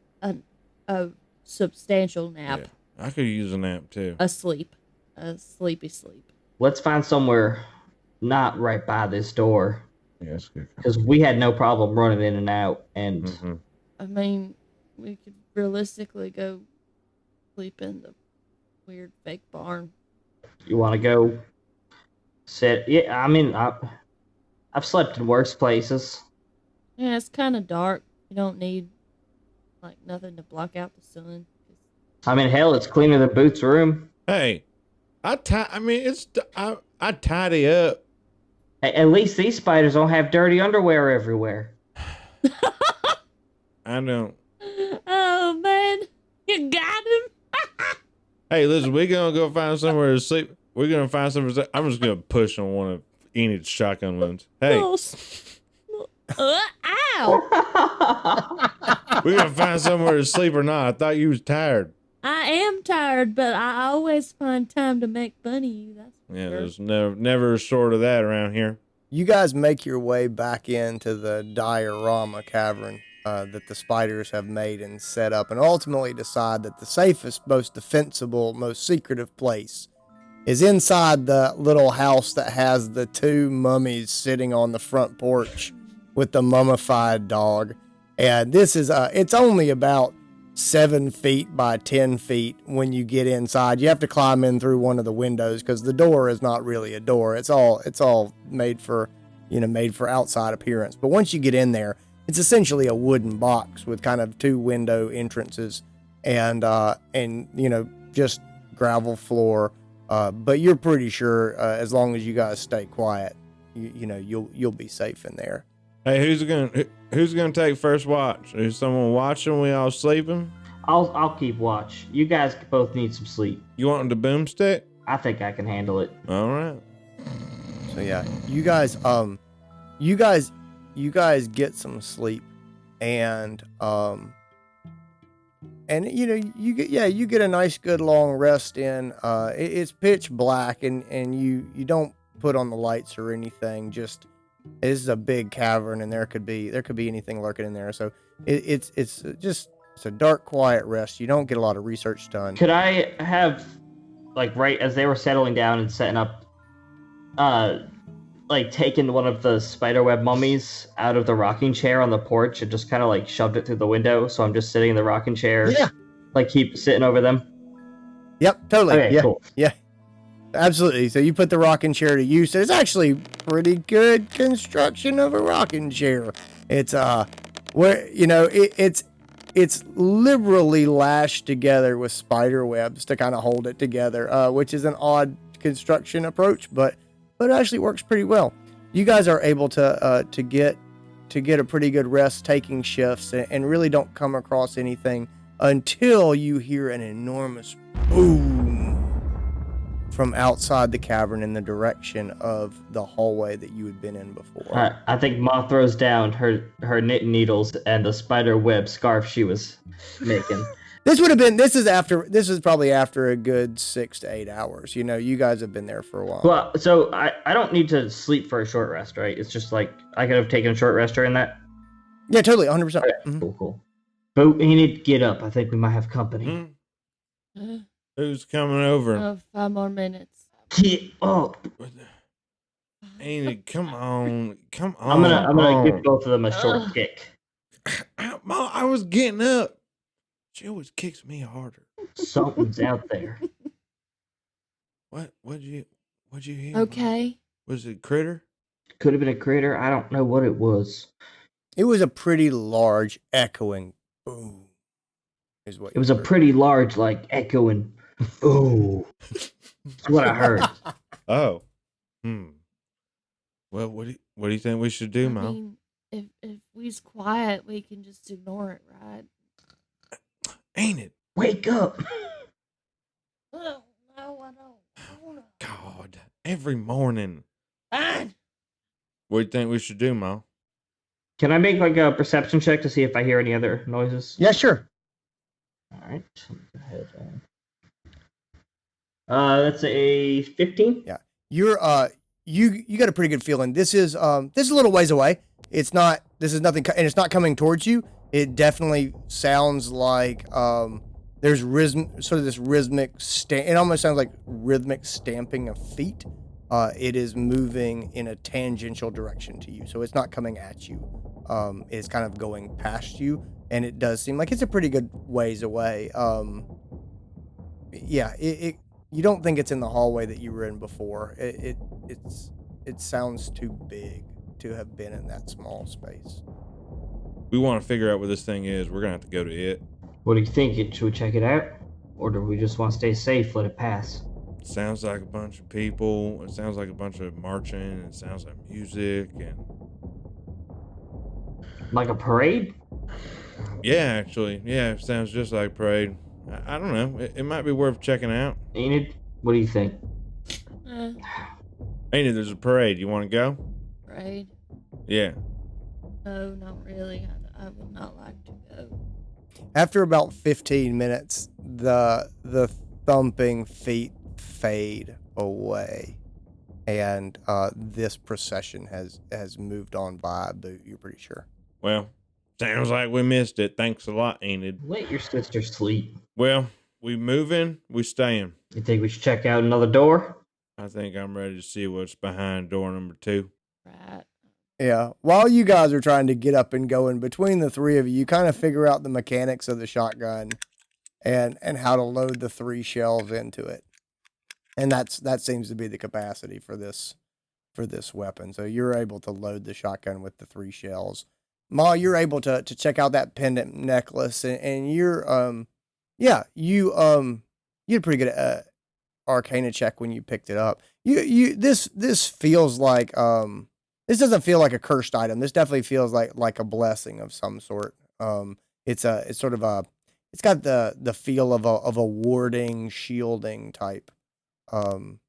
[SPEAKER 4] substantial nap.
[SPEAKER 3] Yeah, I could use a nap too.
[SPEAKER 4] A sleepy sleep.
[SPEAKER 5] Let's find somewhere not right by this door.
[SPEAKER 3] Yeah, that's good.
[SPEAKER 5] Because we had no problem running in and out. And
[SPEAKER 4] I mean, we could realistically go sleep in the weird fake barn.
[SPEAKER 5] you want to go sit? Yeah, I mean, I've slept in worse places.
[SPEAKER 4] Yeah, it's kind of dark. You don't need like nothing to block out the sun.
[SPEAKER 5] I mean, hell, it's cleaner than Boots' room.
[SPEAKER 3] Hey, I tidy up.
[SPEAKER 5] At least these spiders don't have dirty underwear everywhere.
[SPEAKER 3] I don't.
[SPEAKER 4] Oh man, you got him.
[SPEAKER 3] Hey, listen, we're gonna go find somewhere to sleep. We're gonna find somewhere. I'm just gonna push on one of Enid's shotgun wounds. Hey,
[SPEAKER 4] Ow!
[SPEAKER 3] we're gonna find somewhere to sleep or not. I thought you was tired.
[SPEAKER 4] I am tired, but I always find time to make fun of you. That's for
[SPEAKER 3] Yeah,
[SPEAKER 4] sure.
[SPEAKER 3] there's never a short of that around here.
[SPEAKER 2] You guys make your way back into the diorama cavern that the spiders have made and set up, and ultimately decide that the safest, most defensible, most secretive place is inside the little house that has the two mummies sitting on the front porch with the mummified dog. And this is it's only about 7 feet by 10 feet when you get inside. You have to climb in through one of the windows because the door is not really a door. It's all made for outside appearance. But once you get in there, it's essentially a wooden box with kind of 2 window entrances and just gravel floor. But you're pretty sure as long as you guys stay quiet, you'll be safe in there.
[SPEAKER 3] Hey, who's gonna take first watch? Is someone watching? We all sleeping?
[SPEAKER 5] I'll keep watch. You guys both need some sleep.
[SPEAKER 3] You want the boomstick?
[SPEAKER 5] I think I can handle it.
[SPEAKER 3] All right.
[SPEAKER 2] So yeah, you guys get some sleep, and you get a nice good long rest in. It's pitch black, and you don't put on the lights or anything. Just this is a big cavern, and there could be anything lurking in there. So it's a dark, quiet rest. You don't get a lot of research done.
[SPEAKER 5] Could I have, like, right as they were settling down and setting up, like taken one of the spiderweb mummies out of the rocking chair on the porch and just kind of like shoved it through the window. So I'm just sitting in the rocking chair.
[SPEAKER 2] Yeah.
[SPEAKER 5] Like keep sitting over them.
[SPEAKER 2] Yep, totally.
[SPEAKER 5] Okay,
[SPEAKER 2] yeah,
[SPEAKER 5] cool.
[SPEAKER 2] yeah, absolutely. So you put the rocking chair to use. It's actually pretty good construction of a rocking chair. It's where it's liberally lashed together with spider webs to kind of hold it together, which is an odd construction approach, but it actually works pretty well. You guys are able to get a pretty good rest taking shifts and really don't come across anything until you hear an enormous boom from outside the cavern in the direction of the hallway that you had been in before.
[SPEAKER 5] I think Ma throws down her knitting needles and the spider web scarf she was making.
[SPEAKER 2] This is probably after a good 6 to 8 hours. You guys have been there for a while.
[SPEAKER 5] Well, so I don't need to sleep for a short rest, right? It's just like I could have taken a short rest during that.
[SPEAKER 2] Yeah, totally, 100%.
[SPEAKER 5] Okay, cool. But we need to get up. I think we might have company.
[SPEAKER 3] Who's coming over?
[SPEAKER 4] 5 more minutes.
[SPEAKER 5] Get up.
[SPEAKER 3] Enid, come on.
[SPEAKER 5] I'm gonna give both of them a short kick.
[SPEAKER 3] Mom, I was getting up. She always kicks me harder.
[SPEAKER 5] Something's out there.
[SPEAKER 3] What'd you hear?
[SPEAKER 4] Okay.
[SPEAKER 3] Was it a critter?
[SPEAKER 5] Could have been a critter. I don't know what it was.
[SPEAKER 2] It was a pretty large echoing boom. Is what
[SPEAKER 5] It was a pretty large, like echoing. Ooh, that's what I heard.
[SPEAKER 3] Oh, Well, what do you think we should do,
[SPEAKER 4] I
[SPEAKER 3] Mom?
[SPEAKER 4] mean, if we's quiet, we can just ignore it, right?
[SPEAKER 3] Ain't it?
[SPEAKER 5] Wake up!
[SPEAKER 4] No, I don't.
[SPEAKER 3] God, every morning.
[SPEAKER 4] Fine.
[SPEAKER 3] What do you think we should do, Mom?
[SPEAKER 5] Can I make like a perception check to see if I hear any other noises?
[SPEAKER 2] Yeah, sure.
[SPEAKER 5] All right. Go ahead. That's a 15.
[SPEAKER 2] Yeah, you're you got a pretty good feeling. This is a little ways away. This is nothing, and it's not coming towards you. It definitely sounds like there's this rhythmic it almost sounds like rhythmic stamping of feet. It is moving in a tangential direction to you, so it's not coming at you. It's kind of going past you, and it does seem like it's a pretty good ways away. Yeah, you don't think it's in the hallway that you were in before. It sounds too big to have been in that small space.
[SPEAKER 3] We want to figure out what this thing is. We're gonna have to go to it.
[SPEAKER 5] What do you think? Should we check it out? Or do we just want to stay safe, let it pass?
[SPEAKER 3] It sounds like a bunch of people. It sounds like a bunch of marching. It sounds like music and.
[SPEAKER 5] Like a parade?
[SPEAKER 3] Yeah, actually. Yeah, it sounds just like parade. I don't know. It might be worth checking out.
[SPEAKER 5] Enid, what do you think?
[SPEAKER 3] Enid, there's a parade. You want to go?
[SPEAKER 4] Right?
[SPEAKER 3] Yeah.
[SPEAKER 4] No, not really. I would not like to go.
[SPEAKER 2] After about 15 minutes, the thumping feet fade away, and this procession has moved on by. But you're pretty sure.
[SPEAKER 3] Well, sounds like we missed it. Thanks a lot, Enid.
[SPEAKER 5] Let your sister sleep.
[SPEAKER 3] Well, we moving, we staying.
[SPEAKER 5] You think we should check out another door?
[SPEAKER 3] I think I'm ready to see what's behind door number 2.
[SPEAKER 4] Right.
[SPEAKER 2] Yeah. While you guys are trying to get up and go in between the three of you, you kind of figure out the mechanics of the shotgun and how to load the 3 shells into it. And that seems to be the capacity for this weapon. So you're able to load the shotgun with the 3 shells. Ma, you're able to check out that pendant necklace, and you're you had a pretty good Arcana check when you picked it up. This feels like this doesn't feel like a cursed item. This definitely feels like a blessing of some sort. It's got the feel of a warding, shielding type item.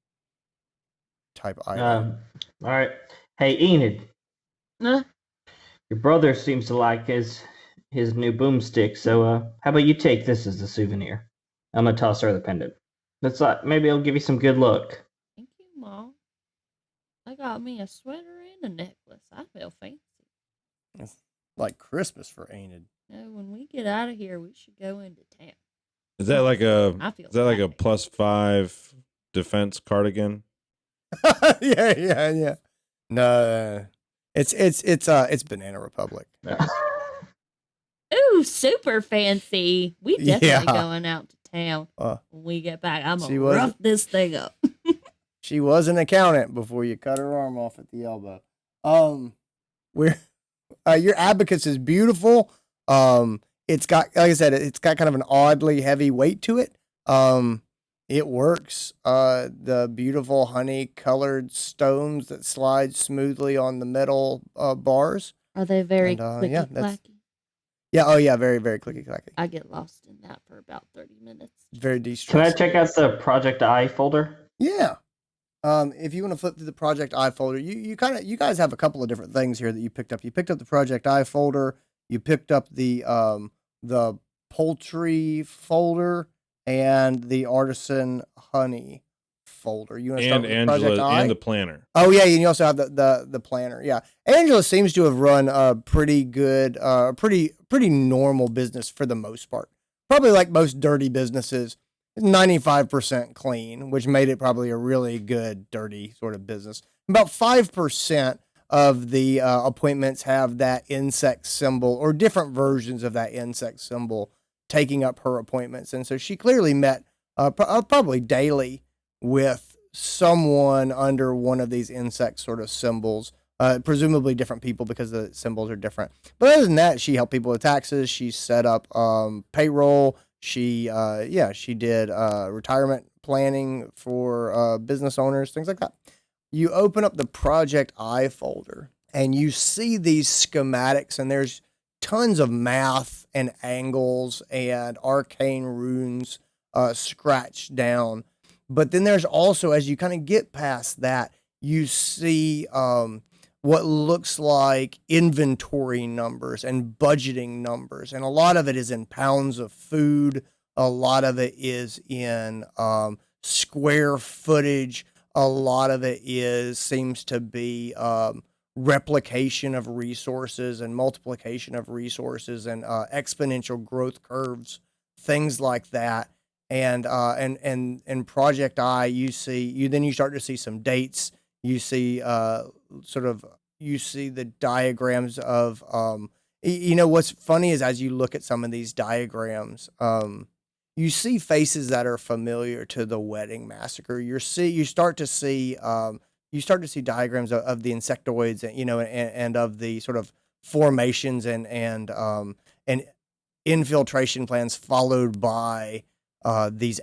[SPEAKER 5] All right. Hey, Enid.
[SPEAKER 4] Huh?
[SPEAKER 5] Your brother seems to like his new boomstick, so how about you take this as a souvenir? I'm gonna toss her the pendant. That's like maybe it'll give you some good luck.
[SPEAKER 4] Thank you, Mom. I got me a sweater and a necklace. I feel fancy.
[SPEAKER 2] It's like Christmas for Enid.
[SPEAKER 4] No, when we get out of here, we should go into town.
[SPEAKER 3] Is that like
[SPEAKER 4] I feel
[SPEAKER 3] a
[SPEAKER 4] bad.
[SPEAKER 3] +5 defense cardigan?
[SPEAKER 2] Yeah. No, it's Banana Republic.
[SPEAKER 4] Ooh, super fancy. We definitely
[SPEAKER 2] Yeah.
[SPEAKER 4] going out to town
[SPEAKER 2] Uh,
[SPEAKER 4] when we get back. I'm
[SPEAKER 2] she
[SPEAKER 4] gonna
[SPEAKER 2] was-
[SPEAKER 4] rough this thing up.
[SPEAKER 2] She was an accountant before you cut her arm off at the elbow. We're your Abacus is beautiful. It's got, like I said, it's got kind of an oddly heavy weight to it. It works. The beautiful honey-colored stones that slide smoothly on the metal bars.
[SPEAKER 4] Are they very
[SPEAKER 2] And,
[SPEAKER 4] clicky
[SPEAKER 2] yeah, that's-
[SPEAKER 4] clacky?
[SPEAKER 2] Yeah. Oh, yeah. Very, very clicky clacky.
[SPEAKER 4] I get lost in that for about 30 minutes.
[SPEAKER 2] Very
[SPEAKER 5] Can I
[SPEAKER 2] de-stressing.
[SPEAKER 5] check out the Project I folder?
[SPEAKER 2] Yeah. If you want to flip through the Project I folder, you guys have a couple of different things here that you picked up. You picked up the Project I folder. You picked up the poultry folder and the artisan honey folder. You want to start
[SPEAKER 3] And
[SPEAKER 2] with Project
[SPEAKER 3] Angela
[SPEAKER 2] I?
[SPEAKER 3] and the planner.
[SPEAKER 2] Oh yeah, and you also have the planner. Yeah, Angela seems to have run a pretty good, pretty normal business for the most part. Probably like most dirty businesses, 95% clean, which made it probably a really good dirty sort of business. About 5% of the appointments have that insect symbol or different versions of that insect symbol taking up her appointments, and so she clearly met probably daily with someone under one of these insect sort of symbols, presumably different people because the symbols are different. But other than that, she helped people with taxes. She set up payroll. She did retirement planning for business owners, things like that. You open up the Project I folder and you see these schematics, and there's tons of math and angles and arcane runes scratched down. But then there's also, as you kind of get past that, you see what looks like inventory numbers and budgeting numbers. And a lot of it is in pounds of food. A lot of it is in square footage. A lot of it seems to be replication of resources and multiplication of resources and exponential growth curves, things like that. And Project I, you start to see some dates. You see you see the diagrams of what's funny is as you look at some of these diagrams, you see faces that are familiar to the Wedding Massacre. You start to see diagrams of the insectoids, and of the sort of formations and infiltration plans, followed by these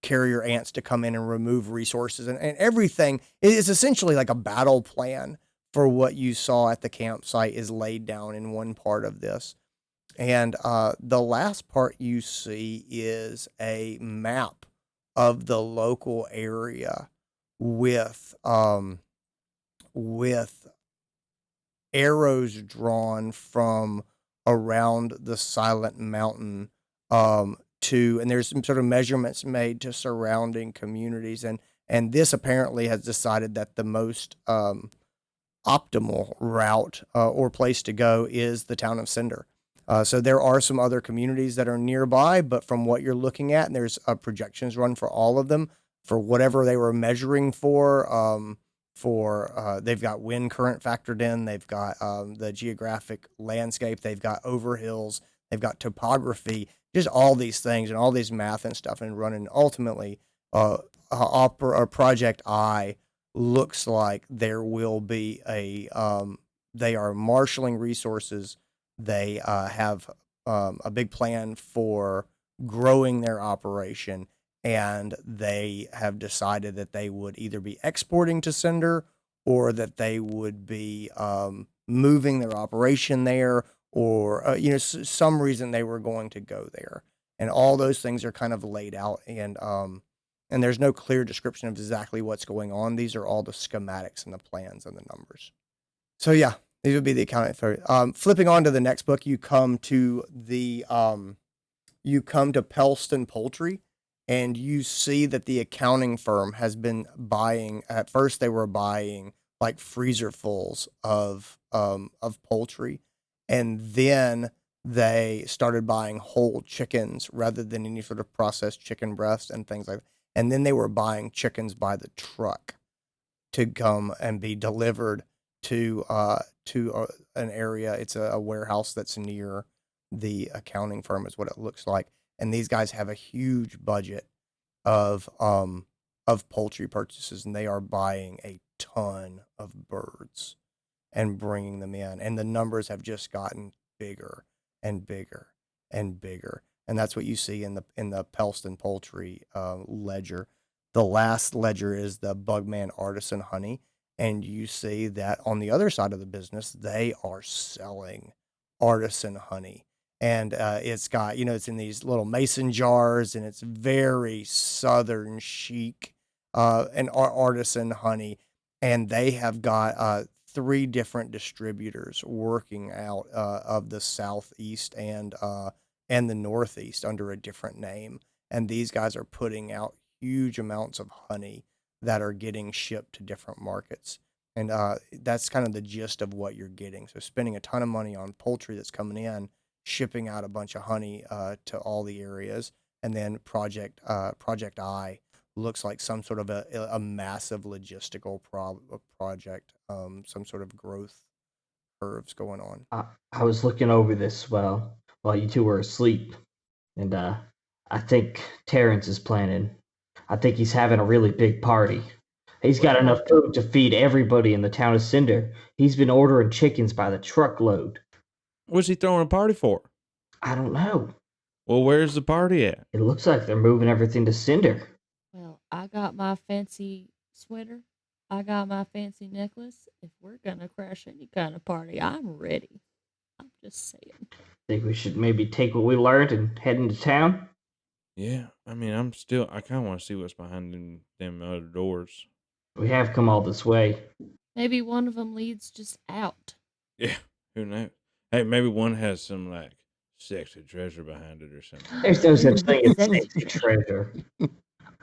[SPEAKER 2] carrier ants to come in and remove resources, and everything is essentially like a battle plan for what you saw at the campsite is laid down in one part of this. And the last part you see is a map of the local area with arrows drawn from around the Silent Mountain and there's some sort of measurements made to surrounding communities, and this apparently has decided that the most optimal route or place to go is the town of Cinder. So there are some other communities that are nearby, but from what you're looking at, and there's projections run for all of them for whatever they were measuring for. They've got wind current factored in. They've got the geographic landscape. They've got overhills. They've got topography. Just all these things and all these math and stuff, and running. Ultimately, Project I looks like there will be they are marshaling resources. They have a big plan for growing their operation, and they have decided that they would either be exporting to Cinder or that they would be moving their operation there, or some reason they were going to go there. And all those things are kind of laid out, and there's no clear description of exactly what's going on. These are all the schematics and the plans and the numbers. So yeah, these would be the accounting for flipping on to the next book. You come to Pelston Poultry, and you see that the accounting firm has been buying. At first, they were buying like freezerfuls of poultry, and then they started buying whole chickens rather than any sort of processed chicken breast and things like that. And then they were buying chickens by the truck to come and be delivered to an area. It's a warehouse that's near the accounting firm, is what it looks like. And these guys have a huge budget of poultry purchases, and they are buying a ton of birds and bringing them in. And the numbers have just gotten bigger and bigger and bigger. And that's what you see in the Pelston Poultry ledger. The last ledger is the Bugman Artisan Honey. And you see that on the other side of the business, they are selling artisan honey. And it's got, it's in these little mason jars, and it's very southern chic and artisan honey. And they have got 3 different distributors working out of the Southeast and the Northeast under a different name. And these guys are putting out huge amounts of honey that are getting shipped to different markets. And that's kind of the gist of what you're getting. So spending a ton of money on poultry that's coming in, shipping out a bunch of honey to all the areas. And then Project I looks like some sort of a massive logistical project, some sort of growth curves going on.
[SPEAKER 5] I was looking over this while you two were asleep, and I think Terrence is planning. I think he's having a really big party. He's got enough food to feed everybody in the town of Cinder. He's been ordering chickens by the truckload.
[SPEAKER 3] What's he throwing a party for?
[SPEAKER 5] I don't know.
[SPEAKER 3] Well, where's the party at?
[SPEAKER 5] It looks like they're moving everything to Cinder.
[SPEAKER 4] Well, I got my fancy sweater. I got my fancy necklace. If we're gonna crash any kind of party, I'm ready. I'm just saying.
[SPEAKER 5] Think we should maybe take what we learned and head into town?
[SPEAKER 3] Yeah, I mean, I kind of want to see what's behind them other doors.
[SPEAKER 5] We have come all this way.
[SPEAKER 4] Maybe one of them leads just out.
[SPEAKER 3] Yeah, who knows? Hey, maybe one has some, sexy treasure behind it or something.
[SPEAKER 5] There's no such thing as sexy treasure.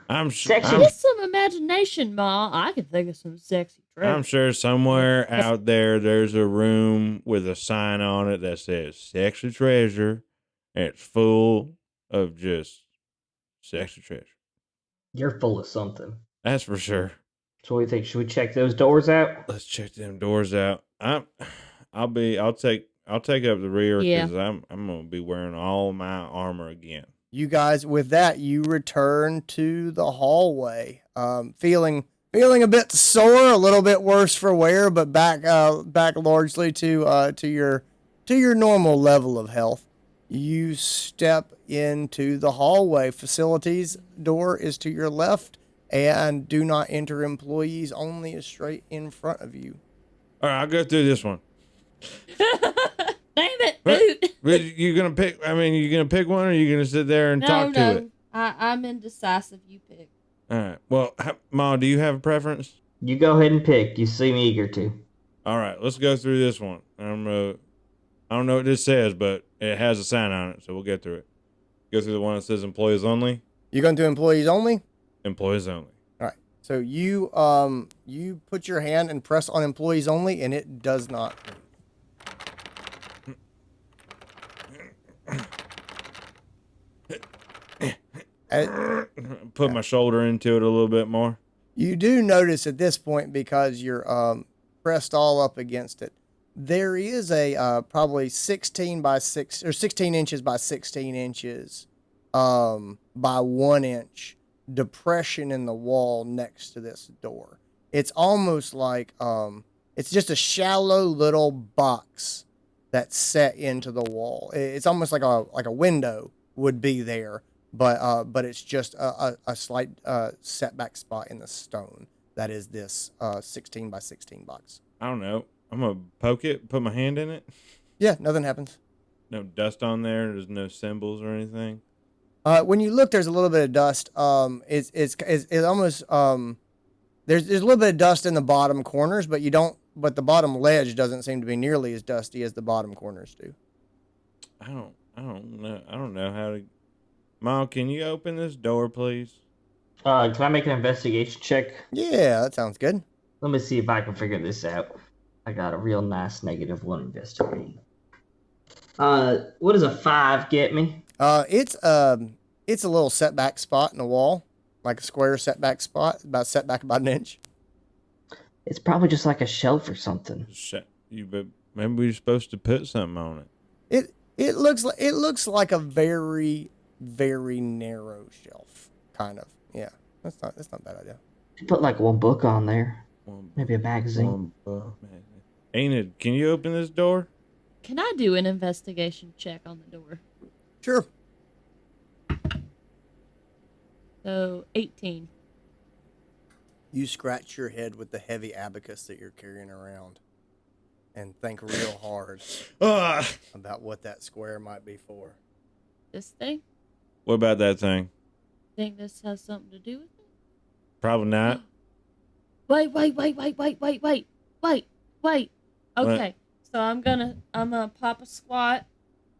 [SPEAKER 3] I'm sure.
[SPEAKER 4] Get some imagination, Ma. I can think of some sexy treasure.
[SPEAKER 3] I'm sure somewhere out there's a room with a sign on it that says "sexy treasure," and it's full of just sexy treasure. You're
[SPEAKER 5] full of something.
[SPEAKER 3] That's for sure.
[SPEAKER 5] So what do you think? Should we check those doors out?
[SPEAKER 3] Let's check them doors out. I'll take up the rear because I'm gonna be wearing all my armor again.
[SPEAKER 2] You guys, with that, you return to the hallway, feeling a bit sore, a little bit worse for wear, but back largely to your normal level of health. You step into the hallway. Facilities door is to your left, and do not enter employees only is straight in front of you.
[SPEAKER 3] All right, I'll go through this one.
[SPEAKER 4] Damn it, Boot.
[SPEAKER 3] You're gonna pick. I mean, you're gonna pick one, or you're gonna sit there and talk to it.
[SPEAKER 4] I'm indecisive. You pick.
[SPEAKER 3] All right. Well, Ma, do you have a preference?
[SPEAKER 5] You go ahead and pick. You seem eager to.
[SPEAKER 3] All right, let's go through this one. I don't know what this says, but it has a sign on it, so we'll get through it. Go through the one that says employees only.
[SPEAKER 2] You going to employees only?
[SPEAKER 3] Employees only.
[SPEAKER 2] All right. So you put your hand and press on employees only, and it does not move.
[SPEAKER 3] Put my shoulder into it a little bit more.
[SPEAKER 2] You do notice at this point, because you're pressed all up against it, there is a probably 16 by 6 or 16 inches by 16 inches by 1 inch depression in the wall next to this door. It's almost like it's just a shallow little box that's set into the wall. It's almost like a window would be there, but it's just a slight setback spot in the stone that is this 16 by 16 box.
[SPEAKER 3] I don't know. I'm gonna poke it, put my hand in it.
[SPEAKER 2] Yeah, nothing happens.
[SPEAKER 3] No dust on there. There's no symbols or anything.
[SPEAKER 2] When you look, there's a little bit of dust. It's almost there's a little bit of dust in the bottom corners, but the bottom ledge doesn't seem to be nearly as dusty as the bottom corners do.
[SPEAKER 3] I don't know how to. Mom, can you open this door, please?
[SPEAKER 5] Can I make an investigation check?
[SPEAKER 2] Yeah, that sounds good.
[SPEAKER 5] Let me see if I can figure this out. I got a real nice -1 investigate. What does a 5 get me?
[SPEAKER 2] It's a little setback spot in the wall, like a square setback spot, setback about 1 inch.
[SPEAKER 5] It's probably just like a shelf or something.
[SPEAKER 3] Maybe we're supposed to put something on it.
[SPEAKER 2] It looks like a very, very narrow shelf, kind of. Yeah, that's not a bad idea.
[SPEAKER 5] You put like one book on there. Maybe a magazine.
[SPEAKER 3] Enid, can you open this door?
[SPEAKER 4] Can I do an investigation check on the door?
[SPEAKER 2] Sure.
[SPEAKER 4] So 18.
[SPEAKER 2] You scratch your head with the heavy abacus that you're carrying around and think real hard about what that square might be for.
[SPEAKER 4] This thing?
[SPEAKER 3] What about that thing?
[SPEAKER 4] Think this has something to do with it?
[SPEAKER 3] Probably not.
[SPEAKER 4] Wait. Okay. So I'm gonna pop a squat.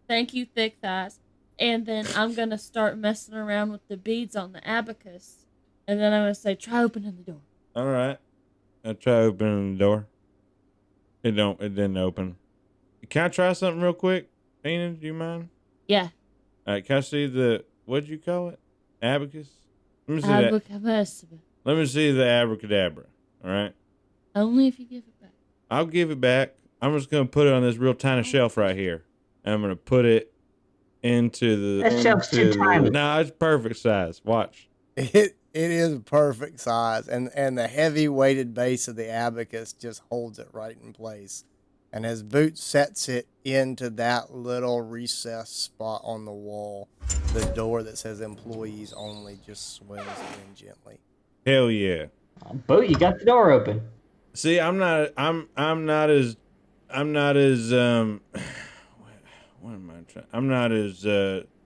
[SPEAKER 4] Thank you, thick thighs. And then I'm gonna start messing around with the beads on the abacus. And then I'm gonna say, try opening the door.
[SPEAKER 3] All right. I'll try opening the door. It didn't open. Can I try something real quick? Enid, do you mind?
[SPEAKER 4] Yeah.
[SPEAKER 3] All right, can I see what'd you call it? Abacus? Let me see
[SPEAKER 4] Abacus.
[SPEAKER 3] Let me see the abracadabra. All right.
[SPEAKER 4] Only if you give it back.
[SPEAKER 3] I'll give it back. I'm just going to put it on this real tiny shelf right here. And I'm going to put it into the...
[SPEAKER 5] That shelf's too tiny.
[SPEAKER 3] No, it's perfect size. Watch.
[SPEAKER 2] It is perfect size, and the heavy weighted base of the abacus just holds it right in place. And as Boot sets it into that little recessed spot on the wall, the door that says employees only just swings in gently.
[SPEAKER 3] Hell yeah.
[SPEAKER 5] Boot, you got the door open.
[SPEAKER 3] See, I'm not as what am I trying? I'm not as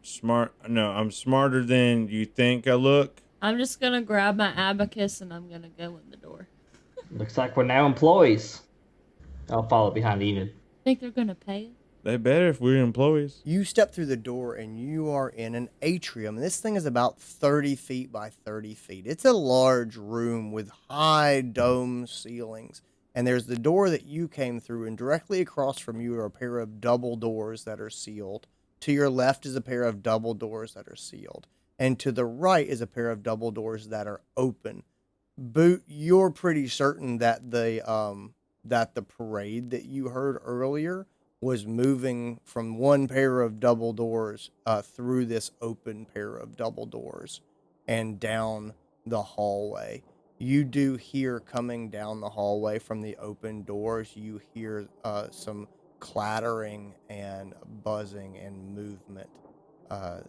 [SPEAKER 3] smart. No, I'm smarter than you think I look.
[SPEAKER 4] I'm just gonna grab my abacus and I'm gonna go in the door.
[SPEAKER 5] Looks like we're now employees. I'll follow behind Enid.
[SPEAKER 4] Think they're gonna pay us?
[SPEAKER 3] They better if we're employees.
[SPEAKER 2] You step through the door and you are in an atrium. This thing is about 30 feet by 30 feet. It's a large room with high dome ceilings. And there's the door that you came through, and directly across from you are a pair of double doors that are sealed. To your left is a pair of double doors that are sealed. And to the right is a pair of double doors that are open. Boot, you're pretty certain that the parade that you heard earlier was moving from one pair of double doors through this open pair of double doors and down the hallway. You do hear coming down the hallway from the open doors, you hear some clattering and buzzing and movement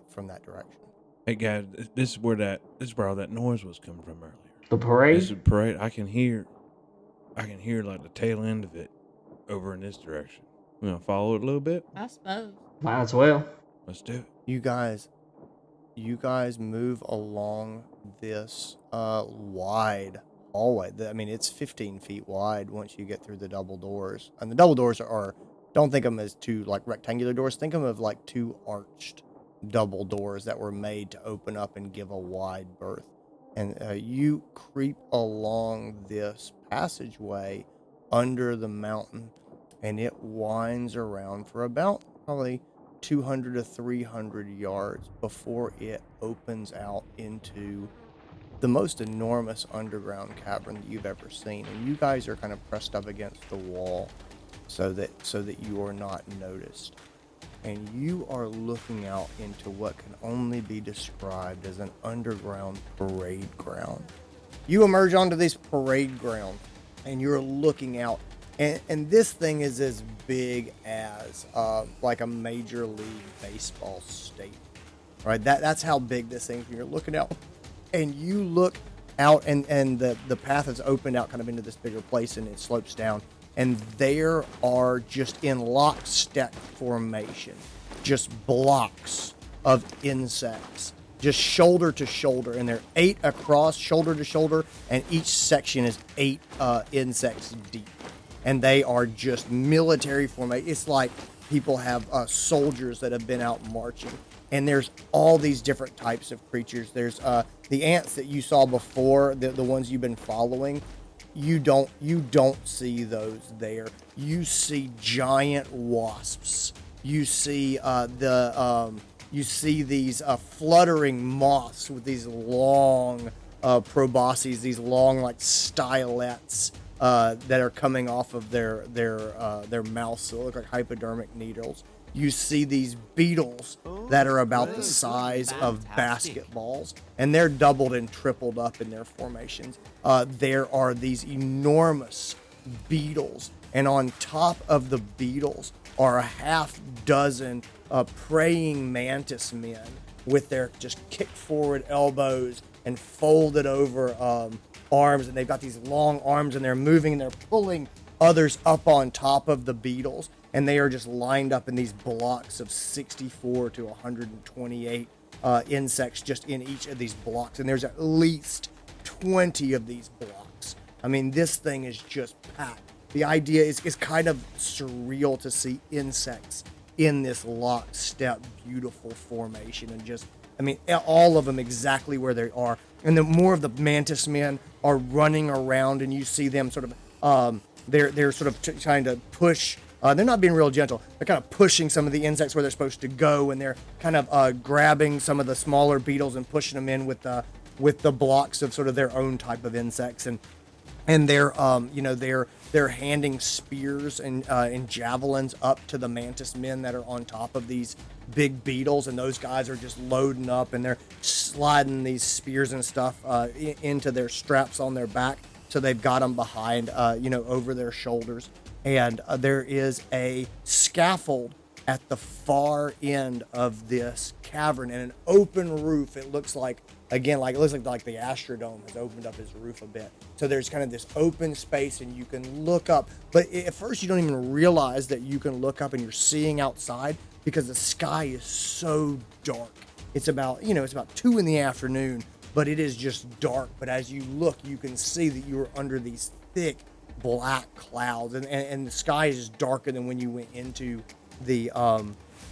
[SPEAKER 2] from that direction.
[SPEAKER 3] Hey guys, this is where all that noise was coming from earlier.
[SPEAKER 5] The parade?
[SPEAKER 3] This is the parade. I can hear like the tail end of it over in this direction. We gonna follow it a little bit?
[SPEAKER 4] I suppose.
[SPEAKER 5] Might as well.
[SPEAKER 3] Let's do it.
[SPEAKER 2] You guys move along this wide hallway. I mean, it's 15 feet wide once you get through the double doors. And the double doors don't think of them as two like rectangular doors. Think of them as like two arched double doors that were made to open up and give a wide berth. And you creep along this passageway under the mountain, and it winds around for about probably 200 to 300 yards before it opens out into the most enormous underground cavern that you've ever seen. And you guys are kind of pressed up against the wall so that you are not noticed. And you are looking out into what can only be described as an underground parade ground. You emerge onto this parade ground and you're looking out, and this thing is as big as like a Major League Baseball stadium, right? That's how big this thing is. You're looking out, and you look out, and the path is opened out kind of into this bigger place, and it slopes down, and there are just in lockstep formation, just blocks of insects, just shoulder to shoulder, and they're 8 across, shoulder to shoulder, and each section is 8 insects deep. And they are just military formation. It's like people have soldiers that have been out marching. And there's all these different types of creatures. There's the ants that you saw before, the ones you've been following. You don't see those there. You see giant wasps. You see these fluttering moths with these long proboscis, these long like stylets that are coming off of their mouths. So they look like hypodermic needles. You see these beetles that are about the size of basketballs, and they're doubled and tripled up in their formations. There are these enormous beetles, and on top of the beetles are a half dozen praying mantis men with their just kick forward elbows and folded over arms, and they've got these long arms, and they're moving and they're pulling others up on top of the beetles, and they are just lined up in these blocks of 64 to 128 insects just in each of these blocks, and there's at least 20 of these blocks. I mean, this thing is just packed. The idea is kind of surreal to see insects in this lockstep, beautiful formation, and just, I mean, all of them exactly where they are. And then more of the mantis men are running around, and you see them sort of, they're sort of trying to push. They're not being real gentle. They're kind of pushing some of the insects where they're supposed to go, and they're kind of grabbing some of the smaller beetles and pushing them in with the blocks of sort of their own type of insects. And they're they're handing spears and javelins up to the mantis men that are on top of these big beetles, and those guys are just loading up, and they're sliding these spears and stuff into their straps on their back, so they've got them behind, over their shoulders. And there is a scaffold at the far end of this cavern, and an open roof. It looks like, again, like it looks like the Astrodome has opened up his roof a bit. So there's kind of this open space, and you can look up. But at first, you don't even realize that you can look up and you're seeing outside, because the sky is so dark. It's about 2 in the afternoon, but it is just dark. But as you look, you can see that you are under these thick black clouds, and the sky is darker than when you went into the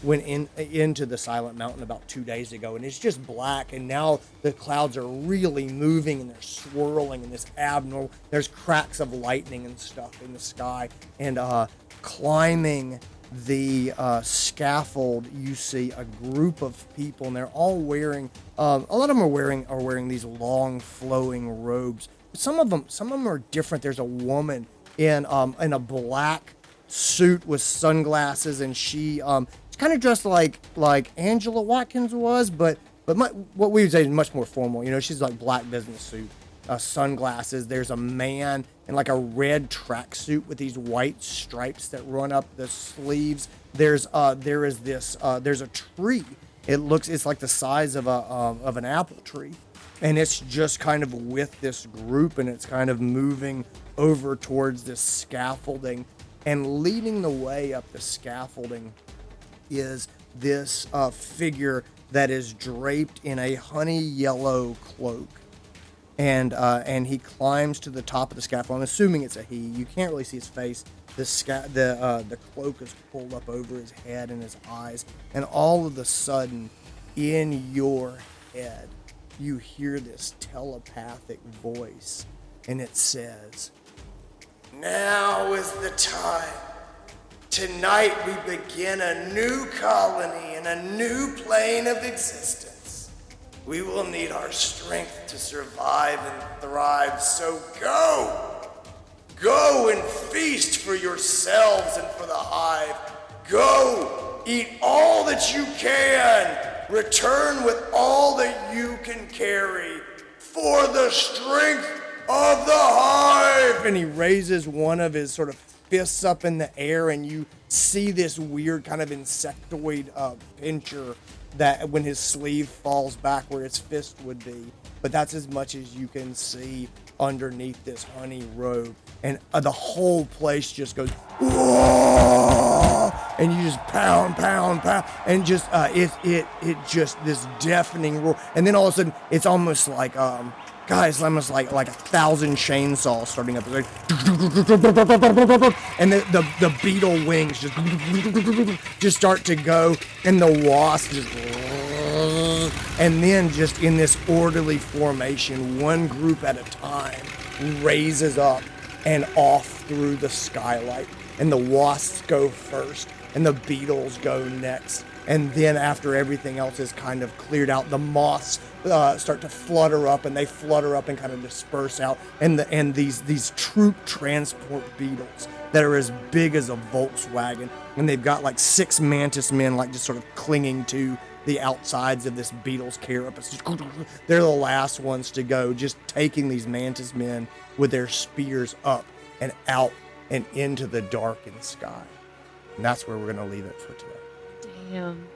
[SPEAKER 2] into the Silent Mountain about 2 days ago, and it's just black. And now the clouds are really moving, and they're swirling in this abnormal. There's cracks of lightning and stuff in the sky, and climbing the scaffold, you see a group of people, and they're all wearing. A lot of them are wearing these long flowing robes. Some of them are different. There's a woman in a black suit with sunglasses, and she's kind of dressed like Angela Watkins was, but what we would say is much more formal. She's like black business suit, sunglasses. There's a man in like a red tracksuit with these white stripes that run up the sleeves. There's a tree. It's like the size of an apple tree, and it's just kind of with this group, and it's kind of moving over towards this scaffolding. And leading the way up the scaffolding is this figure that is draped in a honey yellow cloak, and he climbs to the top of the scaffold. I'm assuming it's a he. You can't really see his face. The cloak is pulled up over his head and his eyes, and all of a sudden, in your head, you hear this telepathic voice, and it says, "Now is the time. Tonight we begin a new colony in a new plane of existence. We will need our strength to survive and thrive, so go! Go and feast for yourselves and for the hive. Go, eat all that you can. Return with all that you can carry for the strength of the hive." And he raises one of his sort of fists up in the air, and you see this weird kind of insectoid pincher that when his sleeve falls back where its fist would be. But that's as much as you can see underneath this honey robe. And the whole place just goes, whoa! And you just pound, and just it just this deafening roar. And then all of a sudden, it's almost like guys, almost like 1,000 chainsaws starting up. It's like, and the beetle wings just start to go, and the wasp just, and then just in this orderly formation, one group at a time raises up and off through the skylight, and the wasps go first, and the beetles go next, And then after everything else is kind of cleared out, the moths start to flutter up, and they flutter up and kind of disperse out. And these troop transport beetles that are as big as a Volkswagen, and they've got like 6 mantis men like just sort of clinging to the outsides of this beetle's carapace. They're the last ones to go, just taking these mantis men with their spears up and out and into the darkened sky. And that's where we're going to leave it for today.
[SPEAKER 4] Damn.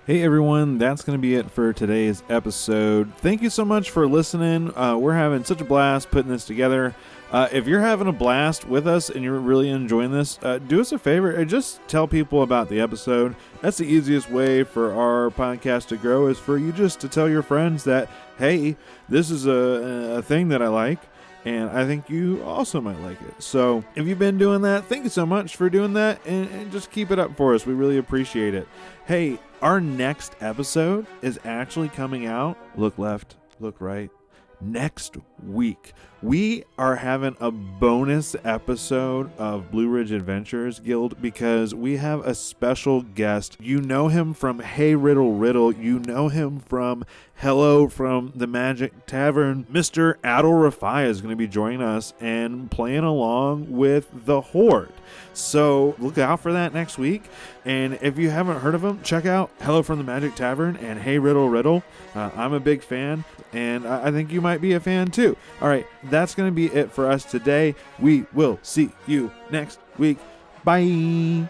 [SPEAKER 7] Hey everyone, that's going to be it for today's episode. Thank you so much for listening. We're having such a blast putting this together. If you're having a blast with us and you're really enjoying this, do us a favor and just tell people about the episode. That's the easiest way for our podcast to grow, is for you just to tell your friends that, hey, this is a thing that I like, and I think you also might like it. So if you've been doing that, thank you so much for doing that, and just keep it up for us. We really appreciate it. Hey, our next episode is actually coming out, look left, look right, next week. We are having a bonus episode of Blue Ridge Adventurer's Guild because we have a special guest. You know him from Hey Riddle Riddle. You know him from Hello from the Magic Tavern. Mr. Adol Rafai is going to be joining us and playing along with the Horde. So look out for that next week. And if you haven't heard of him, check out Hello from the Magic Tavern and Hey Riddle Riddle. I'm a big fan, and I think you might be a fan too. All right, that's going to be it for us today. We will see you next week. Bye.